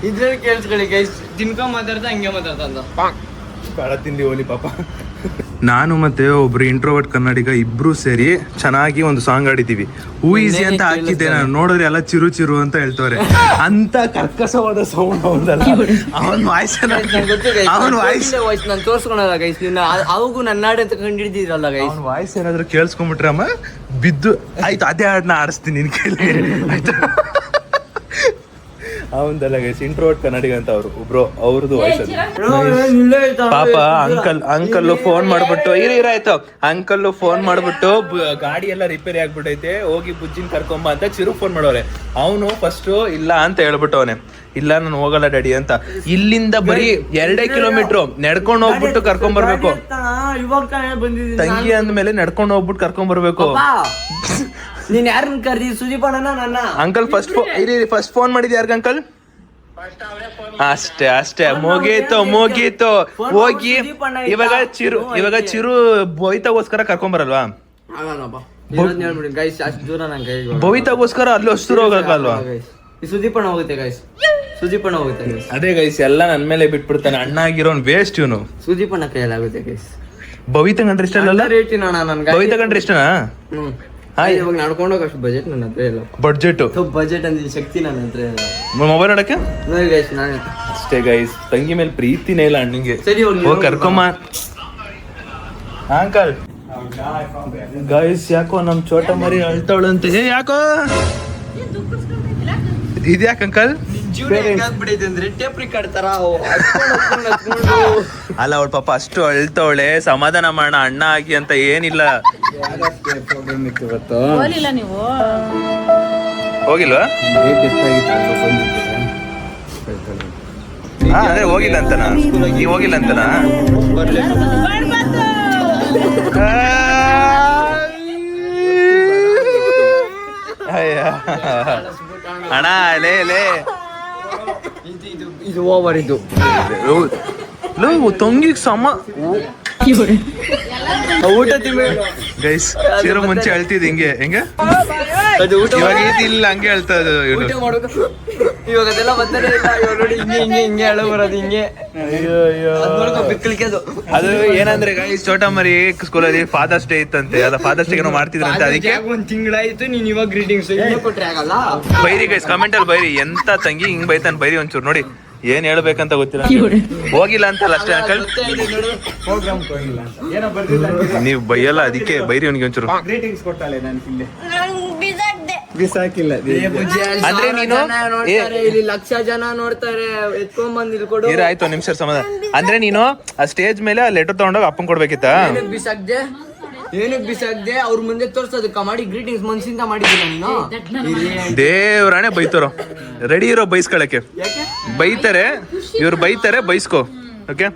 ಇದ್ರಲ್ಲಿ ಕೇಳಿಸ್ಕೊಳ್ಳಿ ಗೈಸ್ ತಿನ್ಕೊಂಡ್ ಮಾತಾಡ್ತಾ ಹಂಗೆ ಮಾತಾಡ್ತಾ ಬೇಡ ತಿಂಡಿ ಹೋಲಿ ಪಾಪ. ನಾನು ಮತ್ತೆ ಒಬ್ರು ಇಂಟ್ರೋವರ್ಟ್ ಕನ್ನಡಿಗ ಇಬ್ರು ಸೇರಿ ಚೆನ್ನಾಗಿ ಒಂದು ಸಾಂಗ್ ಆಡಿದೀವಿ. ಹೂ ಈಸಿ ಅಂತ ಹಾಕಿದ್ದೆ ನಾನು. ನೋಡಿದ್ರೆ ಎಲ್ಲ ಚಿರು ಚಿರು ಅಂತ ಹೇಳ್ತವ್ರೆ. ಅಂತ ಕರ್ಕಸವಾದ ಸೌಂಡ್ ಅವನಲ್ಲ. ಅವನ್ ವಾಯ್ಸ್ ನಾನು ತೋರ್ಸ್ಕೊಳಲ್ಲ ಗೈಸ್. ಅವಗೂ ನನ್ನ ಹಾಡು ಅಂತ ಕಂಡಿಡ್ದಿದ್ರಲ್ಲ ಗೈಸ್. ಅವ್ನ ವಾಯ್ಸ್ ಏನಾದ್ರು ಕೇಳಿಸ್ಕೊಂಡ್ಬಿಟ್ರೆ ಅಮ್ಮ ಬಿದ್ದು ಆಯ್ತು ಅದೇ ಹಾಡನ್ನ ಆಡಿಸ್ತೀನಿ ನಿನ್ ಕೈಲಿ ಆಯ್ತಾ. ಅವಂದಲ್ಲ ಗೈಸ್ ಇಂಟ್ರೋವರ್ಟ್ ಕನ್ನಡಿಗ ಅಂತ ಅವ್ರು ಒಬ್ರು ಅವ್ರದ್ದು ವಾಯ್ಸ್ ಪಾಪ. ಅಂಕಲ್ ಫೋನ್ ಮಾಡ್ಬಿಟ್ಟು ಇರಾಯ್ತು ಅಂಕಲ್ ಫೋನ್ ಮಾಡ್ಬಿಟ್ಟು ಗಾಡಿ ಎಲ್ಲ ರಿಪೇರಿ ಆಗ್ಬಿಟ್ಟೈತೆ ಹೋಗಿ ಬುಜ್ಜಿನ ಕರ್ಕೊಂಬ ಅಂತ ಚಿರು ಫೋನ್ ಮಾಡೋರೆ. ಅವನು ಫಸ್ಟ್ ಇಲ್ಲ ಅಂತ ಹೇಳ್ಬಿಟ್ಟವನೆ. ಇಲ್ಲ ನಾನು ಹೋಗಲ್ಲ ಡ್ಯಾಡಿ ಅಂತ. ಇಲ್ಲಿಂದ ಬರೀ 2 ಕಿಲೋಮೀಟರ್ ನಡ್ಕೊಂಡು ಹೋಗ್ಬಿಟ್ಟು ಕರ್ಕೊಂಡ್ ಬರ್ಬೇಕು. ತಂಗಿ ಅಂದ್ಮೇಲೆ ನಡ್ಕೊಂಡು ಹೋಗ್ಬಿಟ್ಟು ಕರ್ಕೊಂಡ್ ಬರ್ಬೇಕು. ನೀನ್ ಯಾರನ್ನ ಕರ್ದಿ ಸುದೀಪ್ ಅಣ್ಣ ನನ್ನ ಅಂಕಲ್ ಫಸ್ಟ್ ಫೋನ್ ಮಾಡಿದ್ಯ ಯಾರ್ಗ ಅಂಕಲ್? ಅಷ್ಟೇ ಮುಗೀತು ಹೋಗಿ ಇವಾಗ ಚಿರು ಭವಿತಾಗೋಸ್ಕರ ಕರ್ಕೊಂಡ್ ಬರಲ್ವಾ? ಭವಿತಾಗೋಸ್ಕರ ಅಲ್ಲಿ ಅಷ್ಟು ದೂರ ಹೋಗಲ್ವಾ? ಸುದೀಪಣ್ಣ ಹೋಗುತ್ತೆ ಗೈಸ್. ಸುದೀಪಣ್ಣ ಹೋಗುತ್ತೆ ಅದೇ ಗೈಸ್ ಎಲ್ಲ ನನ್ ಮೇಲೆ ಬಿಟ್ಬಿಡ್ತಾನೆ. ಅಣ್ಣ ಆಗಿರೋನ್ ವೇಸ್ಟ್ ಇವನು. ಸುದೀಪಣ್ಣ ಕೈಯಲ್ಲಿ ಆಗುತ್ತೆ ಗೈಸ್. ಭವಿತ ಕಂಡ್ರೆ ಇಷ್ಟ ಅಲ್ಲ ರೇಟಿನ ನನ್ಗೆ ಭವಿತ ಕಂಡ್ರೆ ಇಷ್ಟನಾ? ಇವಾಗ ನಡ್ಕೊಂಡು ಹೋಗೋ ಅಷ್ಟು ಬಜೆಟ್ ನನ್ನ ಹತ್ರ ಇಲ್ಲ. ಬಜೆಟ್ ಅಂದ್ರೆ ಶಕ್ತಿ ನನ್ನ ಹತ್ರ ಇಲ್ಲ. ಮೊಬೈಲ್ ನೋಡಕ್ಕೆ ನೋಡಿ ಗೈಸ್ ನಾನು ಅಷ್ಟೇ ಗೈಸ್. ತಂಗಿ ಮೇಲೆ ಪ್ರೀತಿನೇ ಇಲ್ಲ ಅಣ್ಣಂಗೆ. ಸರಿ ಹೋಗಿ ಕರ್ಕೊಂಬ ಅಂಕಲ್. ಗೈಸ್ ಯಾಕೋ ನಮ್ ಚೋಟ ಮರಿ ಅಳ್ತಾವಳಂತೆ. ಯಾಕೋ ಇದ್ಯಾಕ ಅಂಕಲ್? ಅಲ್ಲ ಅವಳ ಪಾಪ ಅಷ್ಟು ಅಳ್ತವಳೆ. ಸಮಾಧಾನ ಮಾಡೋಣ ಅಣ್ಣ ಆಗಿ ಅಂತ ಏನಿಲ್ಲ. ನೀವು ಹೋಗಿಲ್ವಾ? ಅಂದ್ರೆ ಹೋಗಿಲ್ಲ ಅಂತನಾ? ನೀವ್ ಹೋಗಿಲ್ಲ ಅಂತನಾ? ಅಣ್ಣ ಲೇ ಇದು ಓವರ್. ಇದು ತೊಂಗಿಗ್ ಸಮ ಊಟ ಗೈಸ್. ಚಿರು ಮುಂಚೆ ಹೇಳ್ತಿದ್ ಹೆಂಗೆ ಇವಾಗ ಇಲ್ಲ ಹಂಗೆ ಹೇಳ್ತಾ ಇವಾಗ ಅದೆಲ್ಲ ಬರ್ತಾರೆ ನೋಡಿ ಹಿಂಗೆ ಹೇಳೋ ಬರೋದು ಹಿಂಗೆ. ಅದು ಏನಂದ್ರೆ ಗೈಸ್ ಚೋಟ ಮರಿ ಸ್ಕೂಲಲ್ಲಿ ಫಾದರ್ಸ್ ಡೇ ಇತ್ತಂತೆ. ಅದ ಫಾದರ್ಸ್ ಡೇ ಏನೋ ಮಾಡ್ತಿದ್ರಂತೆ. ಅದಕ್ಕೆ ಒಂದ್ ತಿಂಗಳಾಯ್ತು ನೀನ್ ಇವಾಗ ಗ್ರೀಟಿಂಗ್ಸ್ ಕೊಟ್ರೆ ಆಗಲ್ಲ. ಬೈರಿ ಗೈಸ್ ಕಮೆಂಟ್ ಅಲ್ಲಿ ಬೈರಿ. ಎಂತ ತಂಗಿ ಹಿಂಗ್ ಬೈತಾನೆ ಬೈರಿ ಒಂಚೂರು. ನೋಡಿ ಏನ್ ಹೇಳ್ಬೇಕಂತ ಗೊತ್ತಿಲ್ಲ. ಹೋಗಿಲ್ಲ ಅಂತಲ್ಲ ಅಷ್ಟೇ ಅಂಕಲ್. ನೀವ್ ಬೈಯಲ್ಲ ಅದಕ್ಕೆ ಬೈರಿ ಅವನಿಗೆ ಒಂಚೂರು. ಅಂದ್ರೆ ನೀನು ಇಲ್ಲಿ ಲಕ್ಷ ಜನ ನೋಡ್ತಾರೆ ಎತ್ಕೊಂಡ್ ಬಂದ್ ಇಲ್ಲಿ ಕೊಡು. ಆಯ್ತು ನಿಮಿಷ ಸಮಾಧಾನ. ಅಂದ್ರೆ ನೀನು ಆ ಸ್ಟೇಜ್ ಮೇಲೆ ಆ ಲೆಟರ್ ತಗೊಂಡೋಗಿ ಅಪ್ಪನ್ ಕೊಡ್ಬೇಕಿತ್ತ? ಏನಕ್ಕೆ ಬಿಸಾಕ್ದೆ? ಅವ್ರ ಮುಂದೆ ತೋರ್ಸೋದಕ್ಕ ಮಾಡಿ ಗ್ರೀಟಿಂಗ್ಸ್ ಮನ್ಸಿಂದ ಮಾಡಿದ್ದೀನಿ ನೀನು. ದೇವ್ರಾಣೆ ಬೈತಾರೋ. ರೆಡಿ ಇರೋ ಬೈಸ್ಕೊಳಕ್ಕೆ. ಬೈತಾರೆ ಇವ್ರು ಬೈತಾರೆ ಬೈಸ್ಕೋ. ಓಕೆ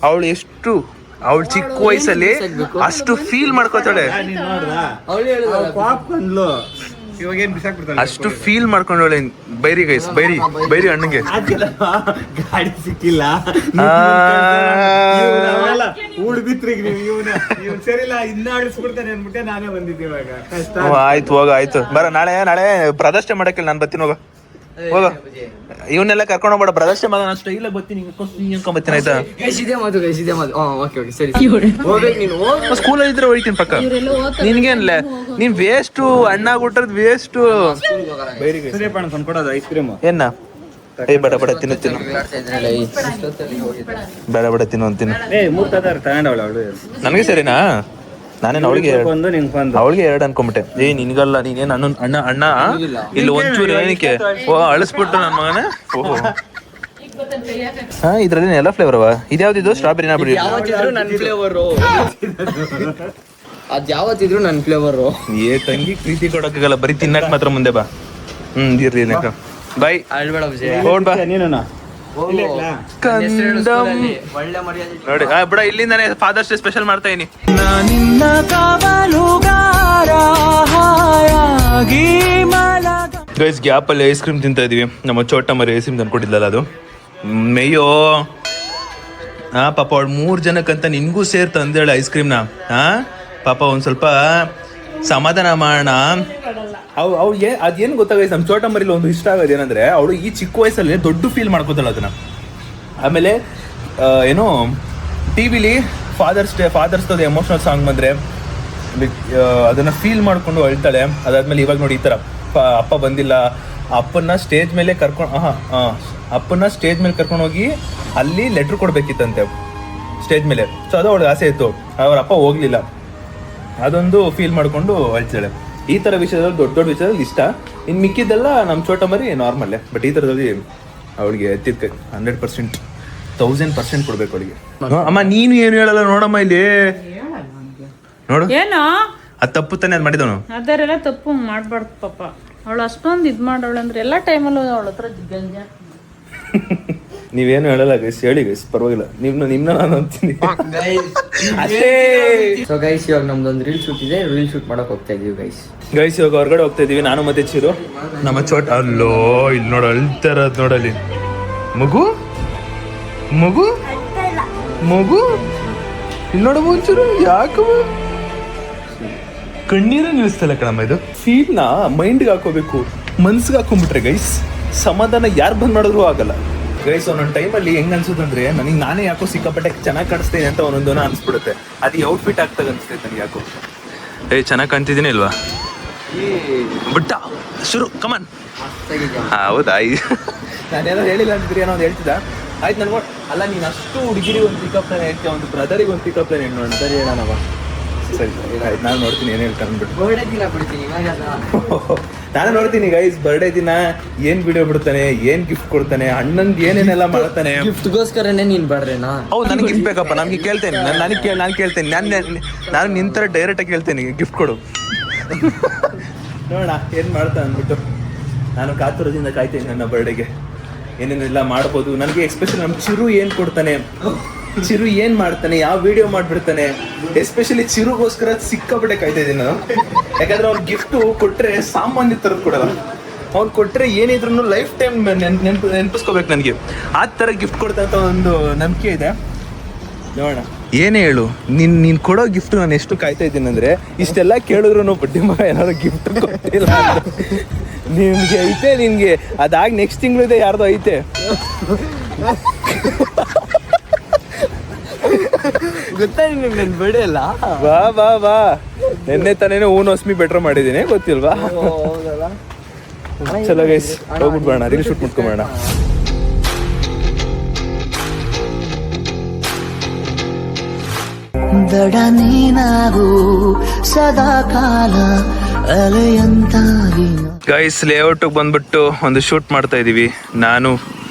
ಅವಳು ಚಿಕ್ಕ ವಯಸ್ಸಲ್ಲಿ ಅಷ್ಟು ಫೀಲ್ ಮಾಡ್ಕೋತಾಳೆ. ಅಷ್ಟು ಫೀಲ್ ಮಾಡ್ಕೊಂಡವಳೆ. ಬೈರಿ ಗೈಸ್ ಬೈರಿ ಅಣ್ಣಂಗೆ. ಗಾಡಿ ಸಿಕ್ಕಿಲ್ಲ ಊಡ್ ಬಿತ್ರಿಗೆ ನೀವು ಇವನ್ ಸರಿಲ್ಲ ಇನ್ನ ಆಡಿಸ್ಬಿಡ್ತಾನೆ ಅನ್ಬಿಟ್ಟೆ ನಾನೇ ಬಂದಿದ್ದೆ ಇವಾಗ ಕಷ್ಟ. ಆಯ್ತು ಹೋಗ ಆಯ್ತು ಬರ ನಾಳೆ ಪ್ರದರ್ಶನ ಮಾಡಕ್ಕಿಲ್ಲ ನಾನು ಬರ್ತೀನಿ ಹೋಗ ಹೋಗ ಇವನ್ನೆಲ್ಲ ಕರ್ಕೊಂಡು ಹೋಗ್ಬೇಡ ಪ್ರದರ್ಶನ ಮಾಡ ನಾನು ಸ್ಟೈಲ್ ಬರ್ತೀನಿ ಬರ್ತೀನಿ ಆಯ್ತಾ ಇದೆ ಮಾತು ಓಕೆ ಸರಿ ಹೋಗ್ಬೇಕು ನೀನು ಸ್ಕೂಲಲ್ಲಿ ಇದ್ರೆ ಹೊಡಿತೀನಿ ಪಕ್ಕ ನಿನ್ಗೇನ್ಲೆ ನೀನ್ ವೇಸ್ಟು ಅಣ್ಣ ಕೊಟ್ಟದ್ ವೇಸ್ಟು ತಂದ್ಕೊಡೋದು ಐಸ್ ಕ್ರೀಮ್ ಏನ ಏ ಬೇಡ ಬೇಡ ತಿನ್ನು ಬೇಡ ಬೇಡ ತಿನ್ನು ಅಂತೀನಿ ಮೂರ್ ತಗೊಂಡವಳ ಅವಳು ನನಗೆ ಸರಿನಾ ನಾನೇನು ಅವಳಿಗೆ ಒಂದು ನಿಂಗೆ ಬಂದು ಅವಳಿಗೆ ಎರಡು ಅನ್ಕೊಂಬಿಟ್ಟೆ ನಿನ್ಗಲ್ಲ ನೀನೇನ್ ಅಣ್ಣ ಅಣ್ಣ ಇಲ್ಲಿ ಒಂಚೂರು ಏನಕ್ಕೆ ಅಳಿಸ್ಬಿಟ್ಟು ನನ್ನ ಮಗನ ಓಹೋ ಹಾ ಇದ್ರಲ್ಲಿ ಎಲ್ಲ ಫ್ಲೇವರ್ ಅವ ಇದ್ಯಾವ್ದಿದು ಸ್ಟ್ರಾಬೆರಿನಾ ಬಿಡಿ ಯಾವತ್ತಿದ್ರು ನನ್ನ ಫ್ಲೇವರು ಅದ್ ಯಾವತ್ತಿದ್ರು ನನ್ನ ಫ್ಲೇವರು ತಂಗಿ ಪ್ರೀತಿ ಕೊಡಕ್ಕಾಗಲ್ಲ ಬರೀ ತಿನ್ನಕ್ ಮಾತ್ರ ಮುಂದೆ ಬಾ ಇರ್ಲಿ ಬಾಯ್ ಅಳ್ಬೇಡ ವಿಜಯ್ ಹೋಗ್ ಬಾ ನೀನು ನೋಡಿ ಬಿಡ ಇಲ್ಲಿಂದಾನೆ ಫಾದರ್ಸ್ ಡೇ ಸ್ಪೆಷಲ್ ಮಾಡ್ತಾ ಇದೀನಿ ಗೈಸ್ ಗ್ಯಾಪ್ ಅಲ್ಲಿ ಐಸ್ ಕ್ರೀಮ್ ತಿಂತಾ ಇದೀವಿ ನಮ್ಮ ಚೋಟ ಮರಿ ಐಸ್ ಕ್ರೀಮ್ ತಂದ್ಕೊಟ್ಟಿದ್ದಲ್ಲ ಅದು ಮೇಯೋ ಹಾ ಪಾಪ ಅವಳು 3 ಜನಕ್ಕಂತ ನಿನ್ಗೂ ಸೇರ್ ತಂದೇಳ ಐಸ್ ಕ್ರೀಮ್ನ ಹಾ ಪಾಪ ಒಂದ್ ಸ್ವಲ್ಪ ಸಮಾಧಾನ ಮಾಡೋಣ ಅವು ಅದೇನು ಗೊತ್ತಾಗೈತೆ ನಮ್ಮ ಚೋಟ ಮರಿಲಿ ಒಂದು ಇಷ್ಟ ಆಗೋದು ಏನಂದ್ರೆ ಅವಳು ಈ ಚಿಕ್ಕ ವಯಸ್ಸಲ್ಲಿ ದೊಡ್ಡ ಫೀಲ್ ಮಾಡ್ಕೋತಾಳೆ ಅದನ್ನ ಆಮೇಲೆ ಏನೋ ಟಿ ವಿಲಿ ಫಾದರ್ಸ್ದು ಎಮೋಷನಲ್ ಸಾಂಗ್ ಬಂದರೆ ಅದನ್ನು ಫೀಲ್ ಮಾಡಿಕೊಂಡು ಅಳ್ತಾಳೆ ಅದಾದ್ಮೇಲೆ ಇವಾಗ ನೋಡಿ ಈ ಥರ ಅಪ್ಪ ಬಂದಿಲ್ಲ ಅಪ್ಪನ ಸ್ಟೇಜ್ ಮೇಲೆ ಅಪ್ಪನ ಸ್ಟೇಜ್ ಮೇಲೆ ಕರ್ಕೊಂಡು ಹೋಗಿ ಅಲ್ಲಿ ಲೆಟ್ರ್ ಕೊಡ್ಬೇಕಿತ್ತಂತೆ ಸ್ಟೇಜ್ ಮೇಲೆ ಸೊ ಅದು ಅವಳಿಗೆ ಆಸೆ ಇತ್ತು ಅವ್ರ ಅಪ್ಪ ಹೋಗ್ಲಿಲ್ಲ ಅದೊಂದು ಫೀಲ್ ಮಾಡಿಕೊಂಡು ಅಳ್ತಾಳೆ ಈ ಥರ ವಿಷಯದಲ್ಲಿ ದೊಡ್ಡ ವಿಷಯದಲ್ಲಿ ಇಷ್ಟ ಇನ್ನು ಮಿಕ್ಕಿದ್ದೆಲ್ಲ ನಮ್ಮ ಚೋಟ ಮರಿ ನಾರ್ಮಲ್ಲೇ ಬಟ್ ಈ ಥರದಲ್ಲಿ ಅವಳಿಗೆ ಎತ್ತಿದ 100% 1000% ಕೊಡ್ಬೇಕು ಅವಳಿಗೆ ಅಮ್ಮ ನೀನು ಏನು ಹೇಳಲ್ಲ ನೋಡಮ್ಮ ಇಲ್ಲಿ ನೋಡು ಏನೋ ಅದು ತಪ್ಪು ತಾನೆ ಅದು ಮಾಡಿದವನು ಅದರೆಲ್ಲ ತಪ್ಪು ಮಾಡ್ಬಾರ್ದು ಪಾಪ ಅವಳು ಅಷ್ಟೊಂದು ಇದು ಮಾಡವಳು ಅಂದ್ರೆ ಎಲ್ಲ ಟೈಮಲ್ಲೂ ಅವಳ ಹತ್ರ ಗಂಜ ನೀವೇನು ಹೇಳಲ್ಲ ಗೈಸ್ ಹೇಳಿ ಗೈಸ್ ಪರವಾಗಿಲ್ಲ ನಿಮ್ನ ನಾನು ಅಂತೀನಿ ಅಷ್ಟೇ ಸೊ ಗೈಸ್ ಇವಾಗ ನಮ್ದೊಂದು ರೀಲ್ ಶೂಟ್ ಇದೆ ರೀಲ್ ಶೂಟ್ ಮಾಡಕ್ ಹೋಗ್ತಾ ಇದೀವಿ ಗೈಸ್ ಇವಾಗ ಹೊರಗಡೆ ಹೋಗ್ತಾ ಇದೀವಿ ನಾನು ಮತ್ತೆ ಚಿರು ನಮ್ಮ ಚೋಟ ಅಲ್ಲೋ ಇಲ್ಲಿ ನೋಡು ಅಳ್ತಾರ ನೋಡಲ್ಲಿ ಮಗು ಮಗು ಮಗು ಇಲ್ಲಿ ನೋಡ ಒಂಚೂರು ಯಾಕೆ ಕಣ್ಣೀರೇ ನಿಲ್ಲಿಸ್ತಲ್ಲ ಕಣಮ್ಮ ಇದು ಫೀಲ್ನ ಮೈಂಡ್ಗೆ ಹಾಕೋಬೇಕು ಮನ್ಸಿಗೆ ಹಾಕೊಂಡ್ಬಿಟ್ರೆ ಗೈಸ್ ಸಮಾಧಾನ ಯಾರು ಬಂದ್ ಮಾಡಿದ್ರು ಆಗಲ್ಲ ಗೈಸ್ ಒಂದೊಂದು ಟೈಮಲ್ಲಿ ಹೆಂಗ್ ಅನ್ಸುತ್ತಂದ್ರೆ ನನಗೆ ನಾನೇ ಯಾಕೋ ಸಿಕ್ಕಾಪಟ್ಟೆ ಚೆನ್ನಾಗಿ ಕಾಣಿಸ್ತೇನೆ ಅಂತ ಒಂದೊಂದು ಅನ್ಸ್ಬಿಡುತ್ತೆ ಅದು ಔಟ್ಫಿಟ್ ಆಗ್ತದೆ ಅನ್ಸ್ತೈತೆ ನನಗೆ ಯಾಕೋ ಚೆನ್ನಾಗಿ ಕಾಣ್ತಿದ್ದೀನಿ ಇಲ್ವಾ ಬಿಟ್ಟ ಶುರು ಕಮನ್ ಹೌದಾ ನಾನೇನೋ ಹೇಳಿಲ್ಲ ಅಂತಿದ್ರಿ ಏನೋ ಒಂದು ಹೇಳ್ತಿದ್ದ ಆಯ್ತು ನನ್ಗೆ ಅಲ್ಲ ನೀನು ಅಷ್ಟು ಹುಡುಗಿರಿಗೆ ಒಂದು ಪಿಕಪ್ ಪ್ಲಾನ್ ಹೇಳ್ತೀಯ ಒಂದು ಬ್ರದರಿಗೆ ಒಂದು ಪಿಕಪ್ ಪ್ಲಾನ್ ಹೇಳಿ ಸರಿ ಹೇಳೋಣವ ಸರಿ ಆಯ್ತು ನಾನು ನೋಡ್ತೀನಿ ಏನು ಹೇಳ್ತಾ ಅಂದ್ಬಿಟ್ಟು ನಾನು ನೋಡ್ತೀನಿ ಗೈಸ್ ಬರ್ಡೇ ದಿನ ಏನ್ ವಿಡಿಯೋ ಬಿಡ್ತಾನೆ ಏನ್ ಗಿಫ್ಟ್ ಕೊಡ್ತಾನೆ ಅಣ್ಣಂದ್ ಏನೇನೆಲ್ಲ ಮಾಡ್ತಾನೆ ಗಿಫ್ಟ್ಗೋಸ್ಕರನೇ ನೀನ್ ಬರ್ರೇನಾ ಹೌದು ನನಗೆ ಗಿಫ್ಟ್ ಬೇಕಪ್ಪ ನಮ್ಗೆ ಕೇಳ್ತೇನೆ ನಾನು ಕೇಳ್ತೇನೆ ನಾನು ನಿಂತರ ಡೈರೆಕ್ಟ್ ಆಗಿ ಕೇಳ್ತೇನೆ ಗಿಫ್ಟ್ ಕೊಡು ನೋಡೋಣ ಏನ್ ಮಾಡ್ತಾ ಅಂದ್ಬಿಟ್ಟು ನಾನು ಕಾತುರದಿಂದ ಕಾಯ್ತೇನೆ ನನ್ನ ಬರ್ಡೇಗೆ ಏನೇನೆಲ್ಲ ಮಾಡ್ಬೋದು ನನಗೆ ಎಸ್ಪೆಷಲಿ ನಮ್ಮ ಚಿರು ಏನ್ ಕೊಡ್ತಾನೆ ಚಿರು ಏನ್ ಮಾಡ್ತಾನೆ ಯಾವ ವಿಡಿಯೋ ಮಾಡ್ಬಿಡ್ತಾನೆ ಎಸ್ಪೆಷಲಿ ಚಿರುಗೋಸ್ಕರ ಸಿಕ್ಕಾಪಟ್ಟೆ ಕಾಯ್ತಾ ಇದ್ದೀನಿ ನಾನು ಯಾಕಂದ್ರೆ ಅವ್ನು ಗಿಫ್ಟ್ ಕೊಟ್ರೆ ಸಾಮಾನ್ಯ ತರದ್ ಕೊಡಲ್ಲ ಅವ್ನು ಕೊಟ್ರೆ ಏನಿದ್ರು ಲೈಫ್ ಟೈಮ್ ನೆನಪಿಸ್ಕೋಬೇಕು ನನಗೆ ಆ ತರ ಗಿಫ್ಟ್ ಕೊಡ್ತಾ ಒಂದು ನಂಬಿಕೆ ಇದೆ ನೋಡೋಣ ಏನೇ ಹೇಳು ನೀನ್ ಕೊಡೋ ಗಿಫ್ಟ್ ನಾನು ಎಷ್ಟು ಕಾಯ್ತಾ ಇದ್ದೀನಿ ಅಂದ್ರೆ ಇಷ್ಟೆಲ್ಲ ಕೇಳಿದ್ರು ಬಡ್ಡಿ ಮಗ ಏನಾದ್ರು ಗಿಫ್ಟ್ ಕೊಟ್ಟಿಲ್ಲ ನಿಮ್ಗೆ ಐತೆ ನಿನ್ಗೆ ಅದಾಗಿ ನೆಕ್ಸ್ಟ್ ತಿಂಗಳಿದೆ ಯಾರ್ದು ಐತೆ ಗೊತ್ತಾ ನಿಮ್ಗೆ ನನ್ ಬರ್ಡೇ ಅಲ್ಲ ಬಾ ನೆನ್ನೆ ತಾನೇನೋ ಹೂನೋಸ್ಮಿ ಬೆಟ್ರ್ ಮಾಡಿದ್ದೀನಿ ಗೊತ್ತಿಲ್ವಾ ಚಲೋ ಗೈಸ್ ಹೋಗ್ಬಿಟ್ಬೇಡ ರೀಲ್ ಶೂಟ್ ಮಾಡ್ಕೊಂಬೇಡ ದಡ ನೀನಾಗು ಸದಾ ಕಾಲ ಅಲೆಯಂತಾಗಿ ಗೈಸ್ ಲೇಔಟ್ ಬಂದ್ಬಿಟ್ಟು ಒಂದು ಶೂಟ್ ಮಾಡ್ತಾ ಇದೀವಿ ನಾನು